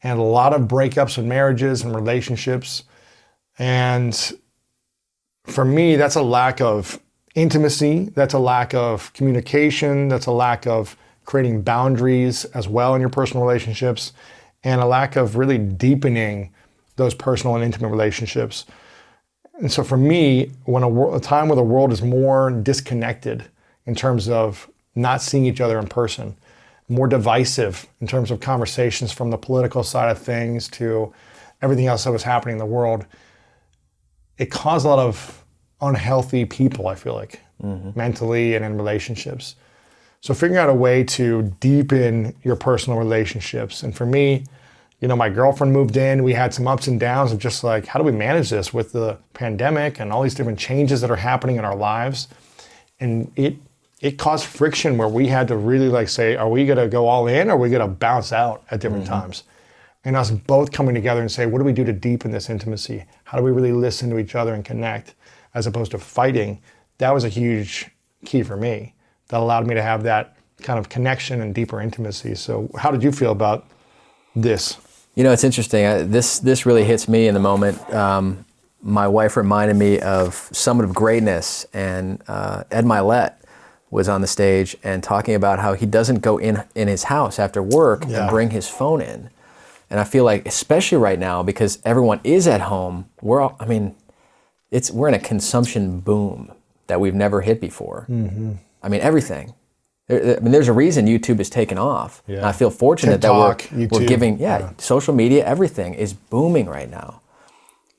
And a lot of breakups in marriages and relationships. And for me, that's a lack of intimacy. That's a lack of communication. That's a lack of creating boundaries as well in your personal relationships, and a lack of really deepening those personal and intimate relationships. And so for me, when a time where the world is more disconnected in terms of not seeing each other in person, more divisive in terms of conversations from the political side of things to everything else that was happening in the world, it caused a lot of unhealthy people, I feel like, mentally and in relationships. So figuring out a way to deepen your personal relationships. And for me, you know, my girlfriend moved in. We had some ups and downs of just like, how do we manage this with the pandemic and all these different changes that are happening in our lives? And it caused friction where we had to really like say, are we gonna go all in or are we gonna bounce out at different times? And us both coming together and say, what do we do to deepen this intimacy? How do we really listen to each other and connect as opposed to fighting? That was a huge key for me that allowed me to have that kind of connection and deeper intimacy. So how did you feel about this? You know, it's interesting. This really hits me in the moment. My wife reminded me of Summit of Greatness, and Ed Milet was on the stage and talking about how he doesn't go in his house after work and bring his phone in. And I feel like, especially right now, because everyone is at home, we're in a consumption boom that we've never hit before. I mean, everything. There's a reason YouTube is taken off. Yeah. And I feel fortunate TikTok, that we're giving, social media, everything is booming right now.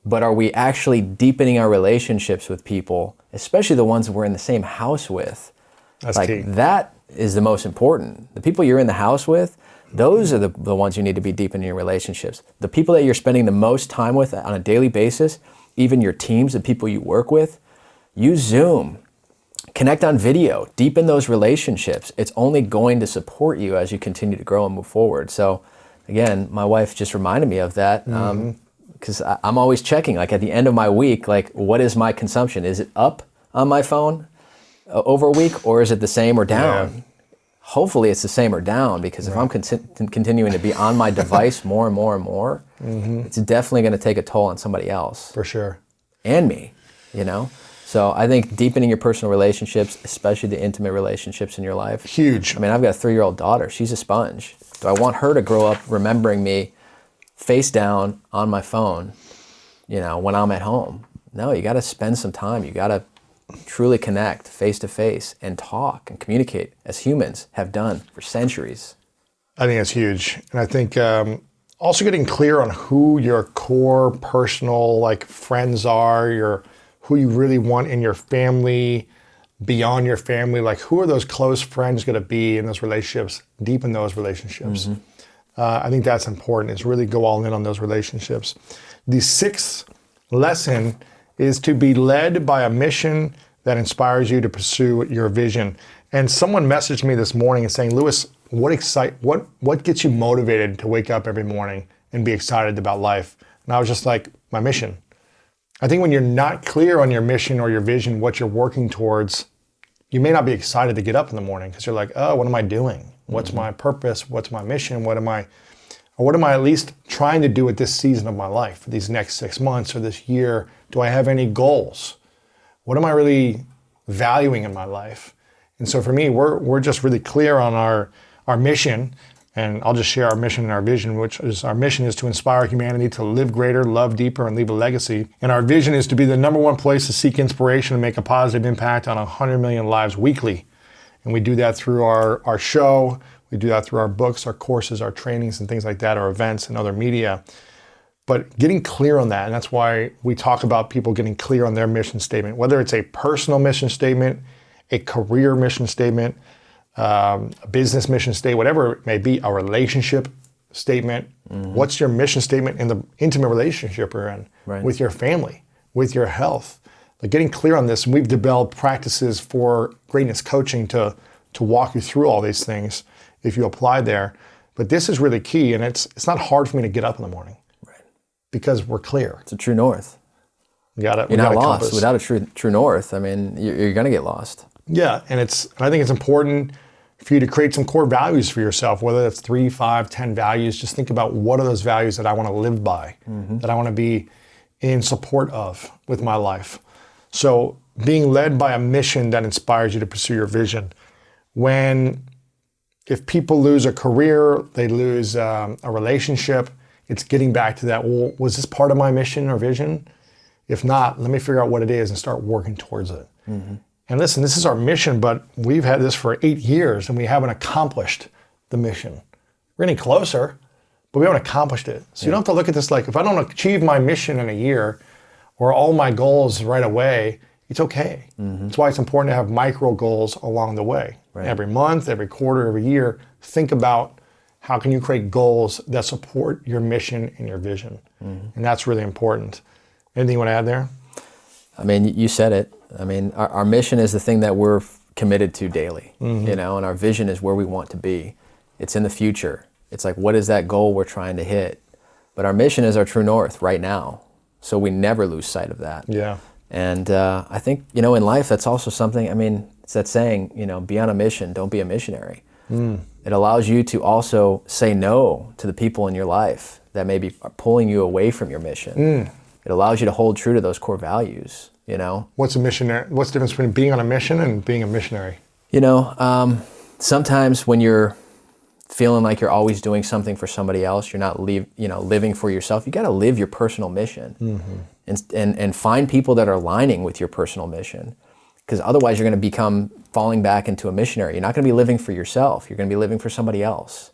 But are we actually deepening our relationships with people, especially the ones we're in the same house with? That's like, key. That is the most important. The people you're in the house with, those are the ones you need to be deepening your relationships. The people that you're spending the most time with on a daily basis, even your teams, the people you work with, use Zoom. Connect on video, deepen those relationships. It's only going to support you as you continue to grow and move forward. So again, my wife just reminded me of that because I'm always checking, like at the end of my week, like what is my consumption? Is it up on my phone over a week, or is it the same or down? Yeah. Hopefully it's the same or down, because if I'm continuing to be on my device more and more and more, it's definitely going to take a toll on somebody else. For sure. And me, you know? So I think deepening your personal relationships, especially the intimate relationships in your life. Huge. I mean, I've got a 3-year-old daughter. She's a sponge. Do I want her to grow up remembering me face down on my phone, you know, when I'm at home? No, you got to spend some time. You got to truly connect face to face and talk and communicate as humans have done for centuries. I think that's huge. And I think also getting clear on who your core personal like friends are, who you really want in your family, beyond your family, like who are those close friends going to be in those relationships, deepen those relationships. I think that's important, is really go all in on those relationships. The 6th lesson is to be led by a mission that inspires you to pursue your vision. And someone messaged me this morning and saying, Lewis, what gets you motivated to wake up every morning and be excited about life? And I was just like, my mission. I think when you're not clear on your mission or your vision, what you're working towards, you may not be excited to get up in the morning because you're like, oh, what am I doing? What's my purpose? What's my mission? What am I at least trying to do at this season of my life, for these next 6 months or this year? Do I have any goals? What am I really valuing in my life? And so for me, we're just really clear on our mission. And I'll just share our mission and our vision, which is our mission is to inspire humanity to live greater, love deeper, and leave a legacy. And our vision is to be the #1 place to seek inspiration and make a positive impact on 100 million lives weekly. And we do that through our show. We do that through our books, our courses, our trainings, and things like that, our events and other media. But getting clear on that, and that's why we talk about people getting clear on their mission statement, whether it's a personal mission statement, a career mission statement, a business mission statement, whatever it may be, a relationship statement. What's your mission statement in the intimate relationship you're in, with your family, with your health? Like getting clear on this, and we've developed practices for greatness coaching to walk you through all these things if you apply there. But this is really key, and it's not hard for me to get up in the morning, because we're clear. It's a true north. You're not lost without a true north. I mean, you're going to get lost. Yeah, and I think it's important for you to create some core values for yourself, whether that's 3, 5, 10 values. Just think about, what are those values that I want to live by, that I want to be in support of with my life. So being led by a mission that inspires you to pursue your vision. If people lose a career, they lose a relationship, it's getting back to that, well, was this part of my mission or vision? If not, let me figure out what it is and start working towards it. Mm-hmm. And listen, this is our mission, but we've had this for 8 years and we haven't accomplished the mission. We're getting closer, but we haven't accomplished it. So you don't have to look at this like, if I don't achieve my mission in a year or all my goals right away, it's okay. Mm-hmm. That's why it's important to have micro goals along the way. Right. Every month, every quarter, every year, think about how can you create goals that support your mission and your vision. Mm-hmm. And that's really important. Anything you want to add there? I mean, you said it. I mean, our mission is the thing that we're committed to daily, mm-hmm. And our vision is where we want to be. It's in the future. It's like, what is that goal we're trying to hit? But our mission is our true north right now. So we never lose sight of that. Yeah. And I think, in life, that's also something, it's that saying, be on a mission, don't be a missionary. Mm. It allows you to also say no to the people in your life that may be pulling you away from your mission. Mm. It allows you to hold true to those core values, What's a missionary? What's the difference between being on a mission and being a missionary? Sometimes when you're feeling like you're always doing something for somebody else, you're not living for yourself. You got to live your personal mission, mm-hmm. and find people that are aligning with your personal mission, because otherwise you're going to become falling back into a missionary. You're not going to be living for yourself. You're going to be living for somebody else.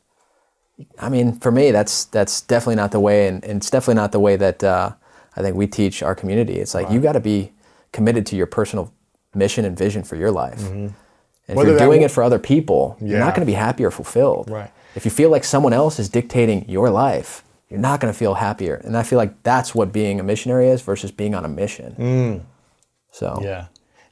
For me, that's definitely not the way, and it's definitely not the way that I think we teach our community. It's like, you got to be committed to your personal mission and vision for your life. Mm-hmm. And if you're doing it for other people, you're not going to be happy or fulfilled. Right. If you feel like someone else is dictating your life, you're not going to feel happier. And I feel like that's what being a missionary is versus being on a mission. Mm. So. Yeah.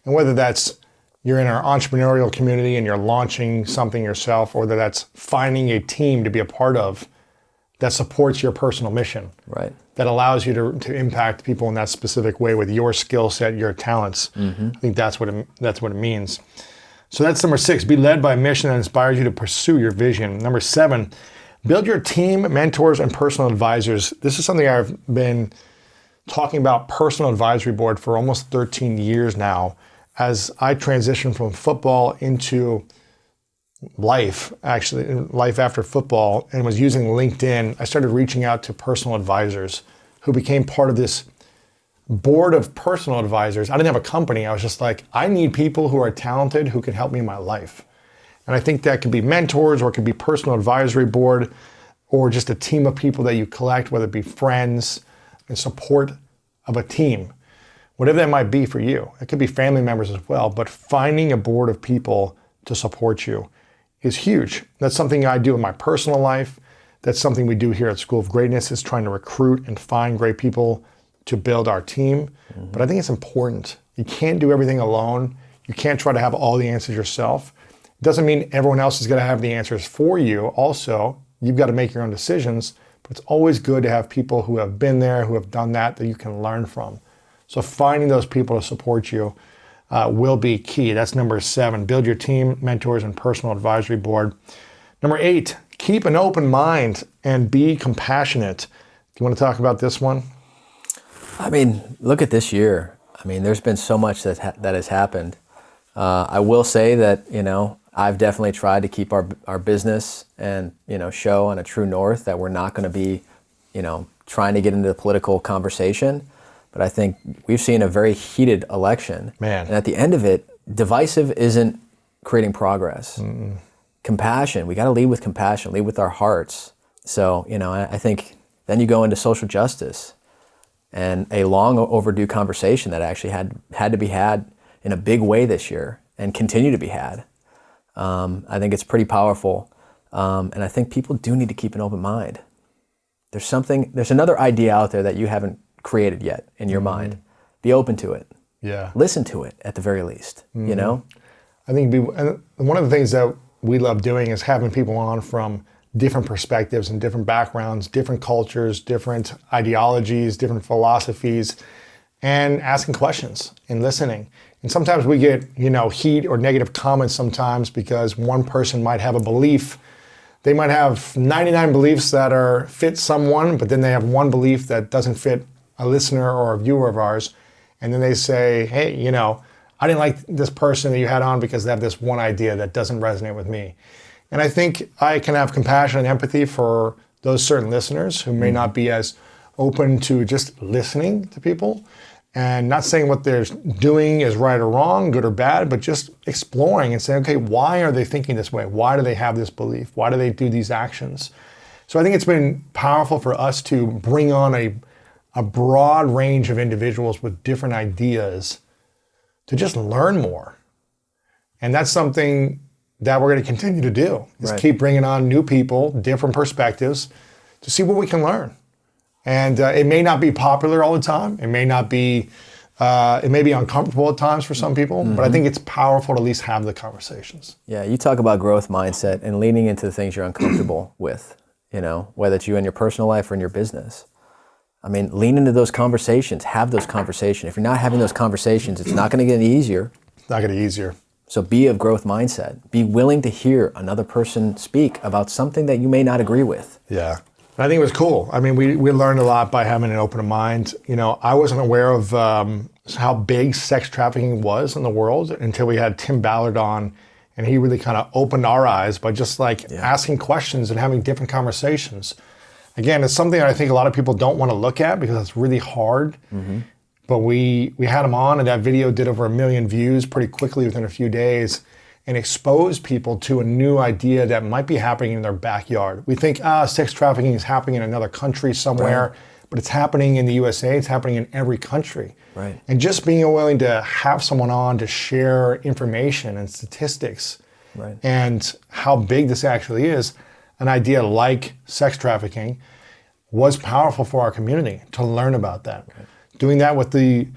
And whether that's you're in our entrepreneurial community and you're launching something yourself, or whether that's finding a team to be a part of that supports your personal mission. Right. That allows you to impact people in that specific way with your skill set, your talents. Mm-hmm. I think that's what it means. So that's number 6, be led by a mission that inspires you to pursue your vision. Number 7, build your team, mentors, and personal advisors. This is something I've been talking about, personal advisory board, for almost 13 years now. As I transitioned from football into life after football, and was using LinkedIn, I started reaching out to personal advisors who became part of this board of personal advisors. I didn't have a company. I was just like, I need people who are talented who can help me in my life. And I think that could be mentors, or it could be personal advisory board, or just a team of people that you collect, whether it be friends and support of a team, whatever that might be for you. It could be family members as well, but finding a board of people to support you is huge. That's something I do in my personal life. That's something we do here at School of Greatness, is trying to recruit and find great people to build our team. Mm-hmm. But I think it's important. You can't do everything alone. You can't try to have all the answers yourself. It doesn't mean everyone else is going to have the answers for you. Also, you've got to make your own decisions, but it's always good to have people who have been there, who have done that you can learn from. So finding those people to support you will be key. That's number 7, build your team, mentors, and personal advisory board. Number 8, keep an open mind and be compassionate. Do you want to talk about this one? Look at this year. There's been so much that has happened. I will say that, I've definitely tried to keep our business and, show on a true north, that we're not going to be, trying to get into the political conversation. But I think we've seen a very heated election. Man. And at the end of it, divisive isn't creating progress. Mm-mm. Compassion, we got to lead with compassion, lead with our hearts. So, I think then you go into social justice, and a long overdue conversation that actually had to be had in a big way this year and continue to be had. I think it's pretty powerful. And I think people do need to keep an open mind. There's another idea out there that you haven't created yet in your mm-hmm. mind. Be open to it. Yeah. Listen to it at the very least, mm-hmm. I think one of the things that we love doing is having people on from different perspectives and different backgrounds, different cultures, different ideologies, different philosophies, and asking questions and listening. And sometimes we get, heat or negative comments sometimes because one person might have a belief. They might have 99 beliefs that fit someone, but then they have one belief that doesn't fit a listener or a viewer of ours, and then they say, hey, I didn't like this person that you had on because they have this one idea that doesn't resonate with me. And I think I can have compassion and empathy for those certain listeners who may not be as open to just listening to people and not saying what they're doing is right or wrong, good or bad, but just exploring and saying, okay, why are they thinking this way? Why do they have this belief? Why do they do these actions? So I think it's been powerful for us to bring on a broad range of individuals with different ideas to just learn more. And that's something that we're going to continue to do, is keep bringing on new people, different perspectives, to see what we can learn. And it may not be popular all the time. It may not be, it may be uncomfortable at times for some people, but I think it's powerful to at least have the conversations. Yeah, you talk about growth mindset and leaning into the things you're uncomfortable with, whether it's you in your personal life or in your business. I mean, lean into those conversations, have those conversations. If you're not having those conversations, it's not going to get any easier. It's not going to get easier. So be of growth mindset. Be willing to hear another person speak about something that you may not agree with. Yeah. And I think it was cool. I mean, we learned a lot by having an open mind. I wasn't aware of how big sex trafficking was in the world until we had Tim Ballard on, and he really kind of opened our eyes by just asking questions and having different conversations. Again, it's something that I think a lot of people don't want to look at because it's really hard. But we had him on, and that video did over 1 million views pretty quickly within a few days, and exposed people to a new idea that might be happening in their backyard. We think, sex trafficking is happening in another country somewhere, but it's happening in the USA, it's happening in every country. Right. And just being willing to have someone on to share information and statistics and how big this actually is, an idea like sex trafficking was powerful for our community to learn about that. Doing that with the,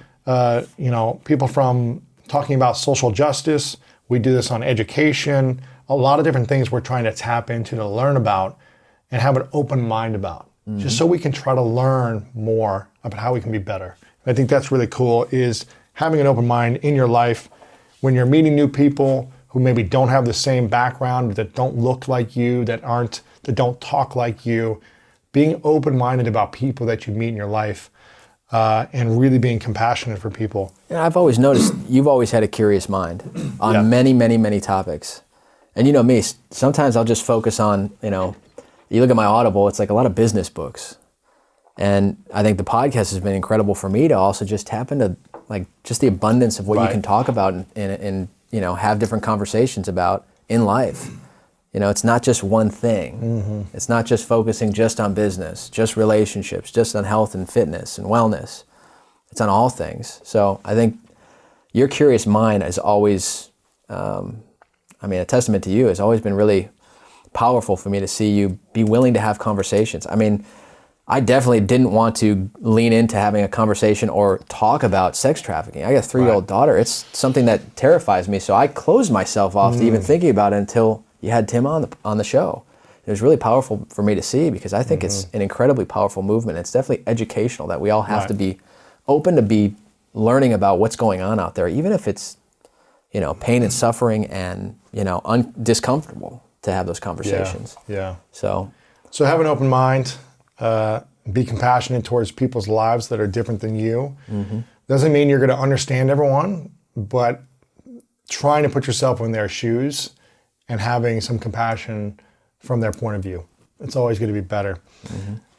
people from talking about social justice. We do this on education, a lot of different things we're trying to tap into to learn about and have an open mind about, just so we can try to learn more about how we can be better. I think that's really cool, is having an open mind in your life when you're meeting new people who maybe don't have the same background, that don't look like you, that don't talk like you, being open-minded about people that you meet in your life. And really being compassionate for people. And I've always noticed you've always had a curious mind on many, many, many topics. And you know me, sometimes I'll just focus on, you look at my Audible, it's like a lot of business books. And I think the podcast has been incredible for me to also just tap into just the abundance of what you can talk about and have different conversations about in life. It's not just one thing. It's not just focusing just on business, just relationships, just on health and fitness and wellness. It's on all things. So I think your curious mind is always, a testament to you, has always been really powerful for me to see you be willing to have conversations. I mean, I definitely didn't want to lean into having a conversation or talk about sex trafficking. I got a 3-year-old daughter. It's something that terrifies me. So I closed myself off to even thinking about it until you had Tim on the show. It was really powerful for me to see, because I think it's an incredibly powerful movement. It's definitely educational that we all have to be open to be learning about what's going on out there, even if it's, pain and suffering and, discomfortable to have those conversations. Yeah. So have an open mind, be compassionate towards people's lives that are different than you. Doesn't mean you're going to understand everyone, but trying to put yourself in their shoes and having some compassion from their point of view. It's always going to be better.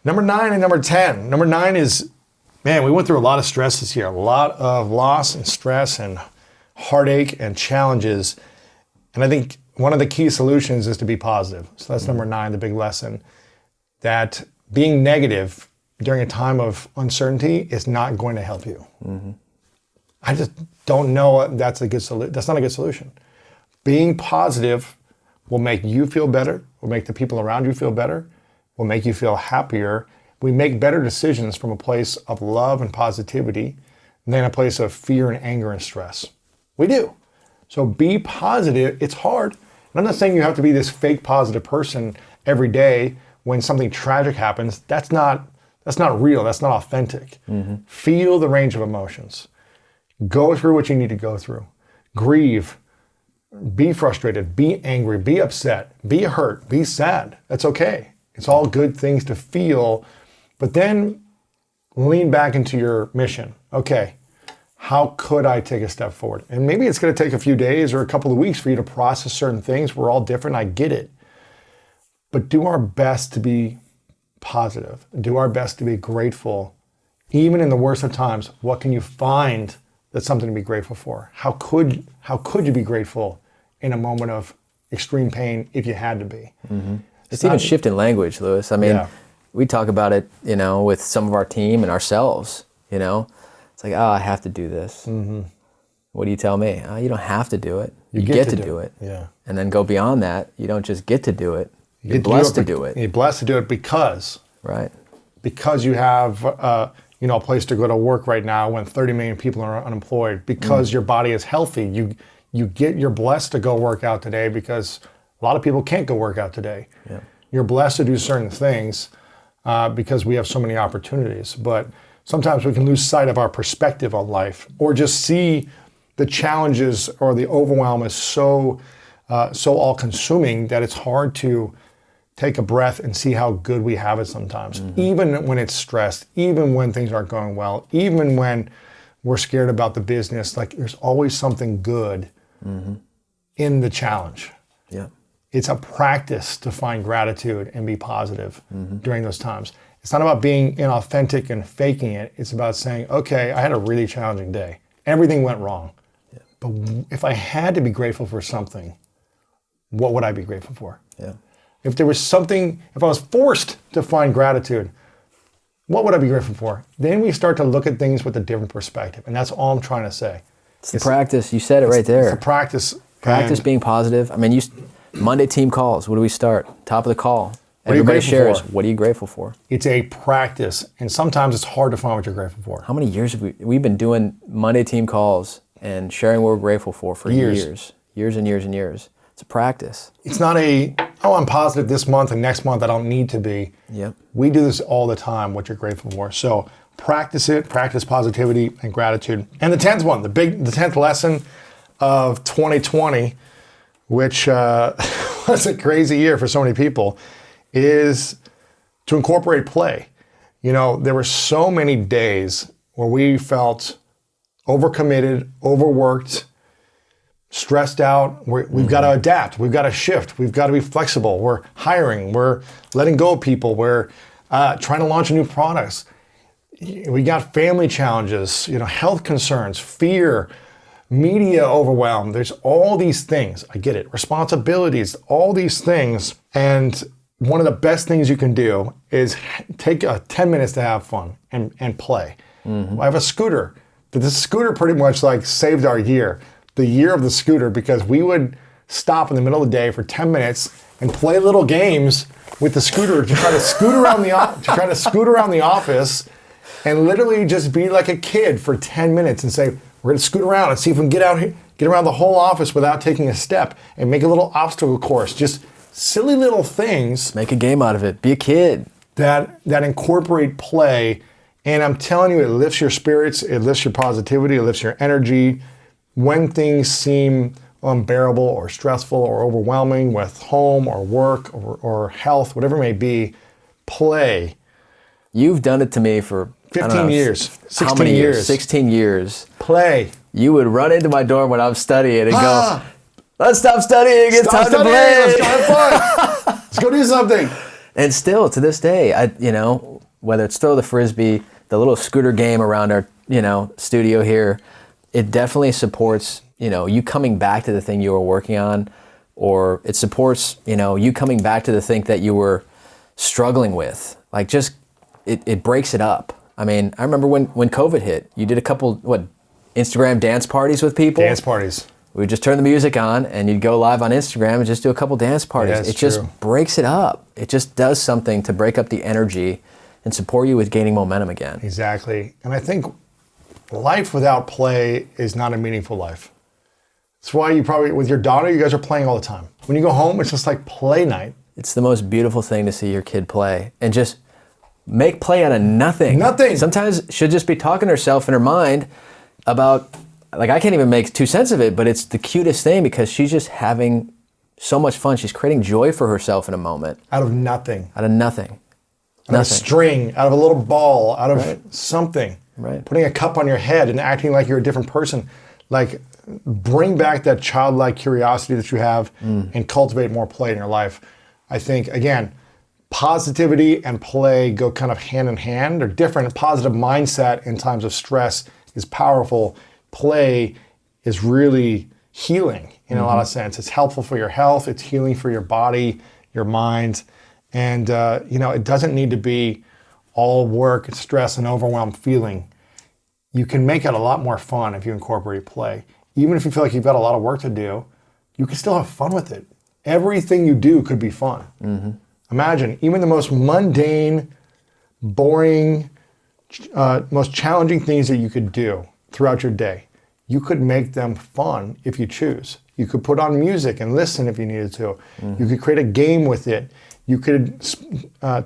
Number 9 and number 10. Number 9 is, we went through a lot of stress this year, a lot of loss and stress and heartache and challenges. And I think one of the key solutions is to be positive. So that's number 9, the big lesson, that being negative during a time of uncertainty is not going to help you. I just don't know that's a good solution. That's not a good solution. Being positive will make you feel better, will make the people around you feel better, will make you feel happier. We make better decisions from a place of love and positivity than a place of fear and anger and stress. We do. So be positive. It's hard. And I'm not saying you have to be this fake positive person every day when something tragic happens. That's not real. That's not authentic. Feel the range of emotions. Go through what you need to go through. Grieve. Be frustrated, be angry, be upset, be hurt, be sad. That's okay. It's all good things to feel. But then lean back into your mission. Okay, how could I take a step forward? And maybe it's going to take a few days or a couple of weeks for you to process certain things. We're all different. I get it. But do our best to be positive. Do our best to be grateful. Even in the worst of times, what can you find that's something to be grateful for? How could you be grateful in a moment of extreme pain if you had to be? Mm-hmm. It's even shifting language, Lewis. I mean, we talk about it, with some of our team and ourselves, It's like, I have to do this. Mm-hmm. What do you tell me? You don't have to do it. You get to do it. Yeah. And then go beyond that. You don't just get to do it. You're blessed to do it. You're blessed to do it because you have a place to go to work right now when 30 million people are unemployed. Because your body is healthy, you're blessed to go work out today because a lot of people can't go work out today. Yeah. You're blessed to do certain things because we have so many opportunities. But sometimes we can lose sight of our perspective on life, or just see the challenges or the overwhelm is so all-consuming that it's hard to take a breath and see how good we have it sometimes. Even when it's stressed, even when things aren't going well, even when we're scared about the business, like there's always something good in the challenge. Yeah. It's a practice to find gratitude and be positive during those times. It's not about being inauthentic and faking it. It's about saying, okay, I had a really challenging day. Everything went wrong. Yeah. But if I had to be grateful for something, what would I be grateful for? Yeah. If there was something, if I was forced to find gratitude, what would I be grateful for? Then we start to look at things with a different perspective. And that's all I'm trying to say. It's the practice. You said it right there. It's a practice. Practice being positive. I mean, Monday team calls. What do we start? Top of the call. Everybody shares. What are you grateful for? It's a practice. And sometimes it's hard to find what you're grateful for. How many years have we've been doing Monday team calls and sharing what we're grateful for years. Years and years and years. It's a practice. It's not I'm positive this month and next month I don't need to be. Yep. We do this all the time, what you're grateful for. So practice it, practice positivity and gratitude. And the 10th one, the 10th lesson of 2020, which was a crazy year for so many people, is to incorporate play. There were so many days where we felt overcommitted, overworked, stressed out. We've got to adapt. We've got to shift. We've got to be flexible. We're hiring. We're letting go of people. We're trying to launch new products. We got family challenges, health concerns, fear, media overwhelm. There's all these things. I get it. Responsibilities, all these things. And one of the best things you can do is take 10 minutes to have fun and play. I have a scooter. This scooter pretty much saved our year. The year of the scooter, because we would stop in the middle of the day for 10 minutes and play little games with the scooter to try to scoot around the office and literally just be like a kid for 10 minutes and say, we're going to scoot around and see if we can get around the whole office without taking a step and make a little obstacle course. Just silly little things. Make a game out of it. Be a kid. That incorporate play. And I'm telling you, it lifts your spirits, it lifts your positivity, it lifts your energy. When things seem unbearable or stressful or overwhelming with home or work or health, whatever it may be, play. You've done it to me for 15 years. 16 how many years. 16 years. Play. You would run into my dorm when I'm studying and go, let's stop studying. It's time to play. Let's go have fun. Let's go do something. And still to this day, whether it's throw the frisbee, the little scooter game around our, studio here, it definitely supports, you coming back to the thing you were working on, or it supports, you coming back to the thing that you were struggling with. It breaks it up. I mean, I remember when COVID hit, you did a couple, Instagram dance parties with people? Dance parties. We would just turn the music on and you'd go live on Instagram and just do a couple dance parties. Yeah, it just breaks it up. It just does something to break up the energy and support you with gaining momentum again. Exactly. And I think life without play is not a meaningful life. That's why you probably, with your daughter, you guys are playing all the time. When you go home, it's just like play night. It's the most beautiful thing to see your kid play and just make play out of nothing. Nothing. Sometimes she'll just be talking to herself in her mind about, I can't even make 2 cents of it, but it's the cutest thing because she's just having so much fun. She's creating joy for herself in a moment. Out of nothing. Out of nothing. out of a string, out of a little ball, out of Right. something. Right. Putting a cup on your head and acting like you're a different person. Like, bring back that childlike curiosity that you have and cultivate more play in your life. I think, again, positivity and play go kind of hand in hand. They're different. A positive mindset in times of stress is powerful. Play is really healing in a lot of sense. It's helpful for your health. It's healing for your body, your mind. And, it doesn't need to be all work and stress and overwhelmed feeling. You can make it a lot more fun if you incorporate play. Even if you feel like you've got a lot of work to do, you can still have fun with it. Everything you do could be fun. Imagine, even the most mundane, boring, most challenging things that you could do throughout your day, you could make them fun if you choose. You could put on music and listen if you needed to. You could create a game with it. You could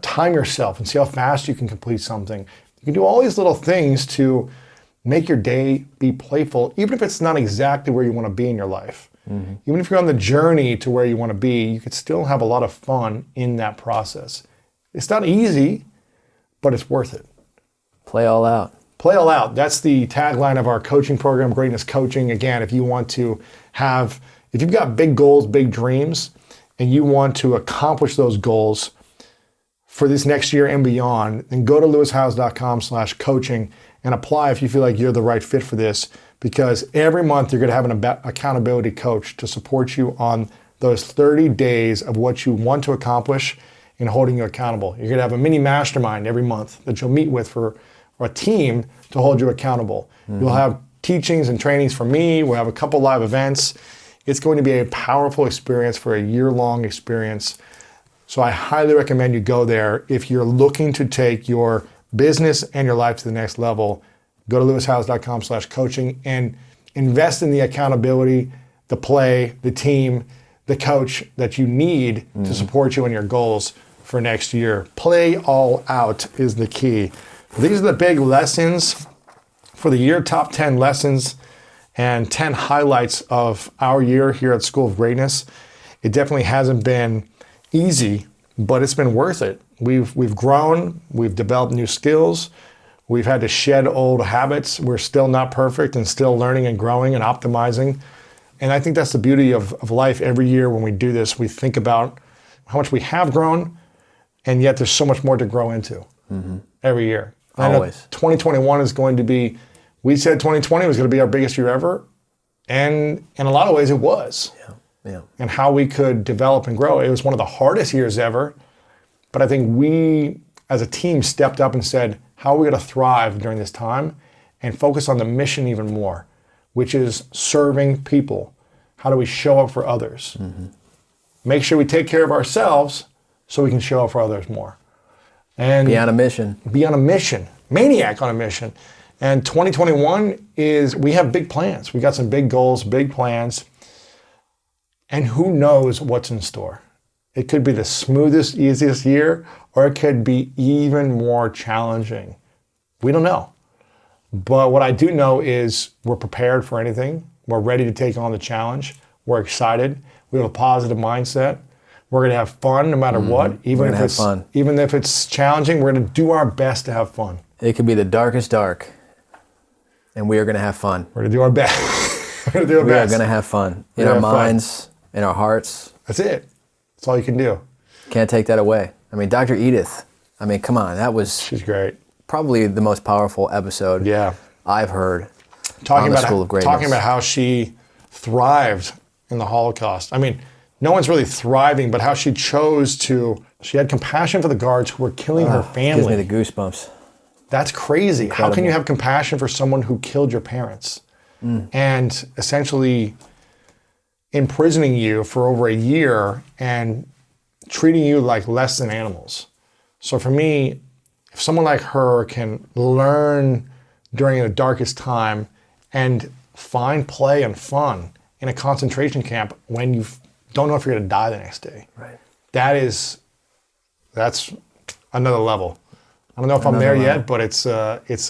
time yourself and see how fast you can complete something. You can do all these little things to make your day be playful, even if it's not exactly where you want to be in your life. Even if you're on the journey to where you want to be, you could still have a lot of fun in that process. It's not easy, but it's worth it. Play all out. Play all out. That's the tagline of our coaching program, Greatness Coaching. Again, if you've got big goals, big dreams, and you want to accomplish those goals for this next year and beyond, then go to lewishowes.com/coaching and apply if you feel like you're the right fit for this, because every month you're going to have an accountability coach to support you on those 30 days of what you want to accomplish and holding you accountable. You're going to have a mini mastermind every month that you'll meet with for a team to hold you accountable. You'll have teachings and trainings from me. We'll have a couple live events. It's going to be a powerful experience for a year-long experience. So I highly recommend you go there. If you're looking to take your business and your life to the next level, go to lewishowes.com/coaching and invest in the accountability, the play, the team, the coach that you need to support you in your goals for next year. Play all out is the key. These are the big lessons for the year, top 10 lessons and 10 highlights of our year here at School of Greatness. It definitely hasn't been easy, but it's been worth it. We've grown, we've developed new skills, we've had to shed old habits. We're still not perfect and still learning and growing and optimizing. And I think that's the beauty of life. Every year when we do this, we think about how much we have grown, and yet there's so much more to grow into every year. Always. 2021 is going to be, we said 2020 was going to be our biggest year ever, and in a lot of ways it was. Yeah. And how we could develop and grow. It was one of the hardest years ever, but I think we as a team stepped up and said, how are we going to thrive during this time and focus on the mission even more, which is serving people. How do we show up for others? Make sure we take care of ourselves so we can show up for others more. And Be on a mission. Be on a mission. Maniac on a mission. And 2021 we have big plans. We got some big goals, big plans. And who knows what's in store? It could be the smoothest, easiest year, or it could be even more challenging. We don't know. But what I do know is we're prepared for anything. We're ready to take on the challenge. We're excited. We have a positive mindset. We're going to have fun no matter what. Even if it's challenging, we're going to do our best to have fun. It could be the darkest dark, and we are going to have fun. We're going to do our best. We are going to have fun in our minds, in our hearts. That's it. That's all you can do. Can't take that away. I mean, Dr. Edith, come on. She's great. Probably the most powerful episode I've heard on the School of Greatness. Talking about how she thrived in the Holocaust. I mean, no one's really thriving, but how she had compassion for the guards who were killing her family. Gives me the goosebumps. That's crazy. Incredible. How can you have compassion for someone who killed your parents and essentially imprisoning you for over a year and treating you like less than animals? So for me, if someone like her can learn during the darkest time and find play and fun in a concentration camp when you don't know if you're going to die the next day, right? That's another level. I don't know if I'm there yet, but it's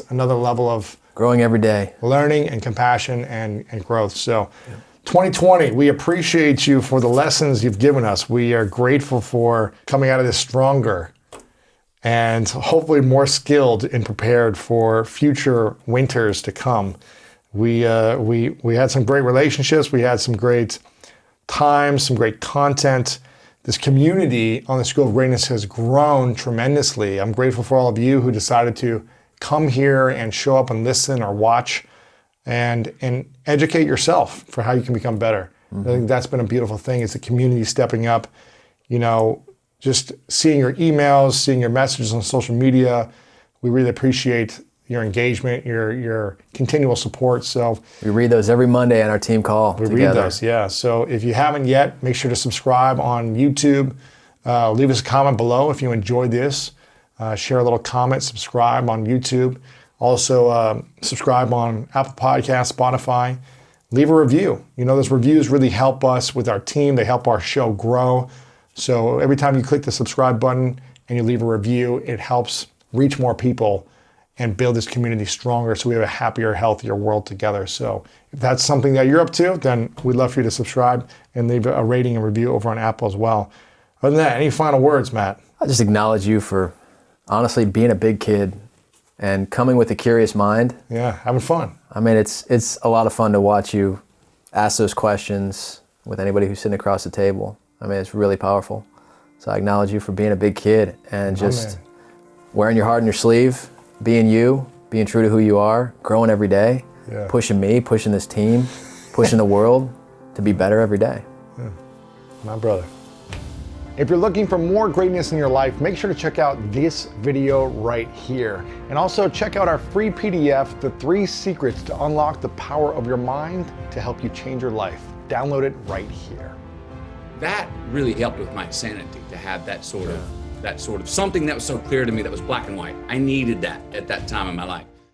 another level of growing every day, learning and compassion and growth. So 2020, we appreciate you for the lessons you've given us. We are grateful for coming out of this stronger and hopefully more skilled and prepared for future winters to come. We had some great relationships. We had some great time, some great content. This community on the School of Greatness has grown tremendously. I'm grateful for all of you who decided to come here and show up and listen or watch and educate yourself for how you can become better. I think that's been a beautiful thing, is the community stepping up, just seeing your emails, seeing your messages on social media. We really appreciate your engagement, your continual support. So we read those every Monday on our team call. We read those, yeah. So if you haven't yet, make sure to subscribe on YouTube. Leave us a comment below if you enjoyed this. Share a little comment, subscribe on YouTube. Also, subscribe on Apple Podcasts, Spotify. Leave a review. Those reviews really help us with our team. They help our show grow. So every time you click the subscribe button and you leave a review, it helps reach more people and build this community stronger so we have a happier, healthier world together. So if that's something that you're up to, then we'd love for you to subscribe and leave a rating and review over on Apple as well. Other than that, any final words, Matt? I'll just acknowledge you for honestly being a big kid and coming with a curious mind. Yeah, having fun. I mean, it's a lot of fun to watch you ask those questions with anybody who's sitting across the table. I mean, it's really powerful. So I acknowledge you for being a big kid and just wearing your heart on your sleeve, being you, being true to who you are, growing every day, pushing me, pushing this team, pushing the world to be better every day. Yeah. My brother. If you're looking for more greatness in your life, make sure to check out this video right here. And also check out our free PDF, The 3 Secrets to Unlock the Power of Your Mind to help you change your life. Download it right here. That really helped with my sanity, to have that sort of something that was so clear to me, that was black and white. I needed that at that time in my life.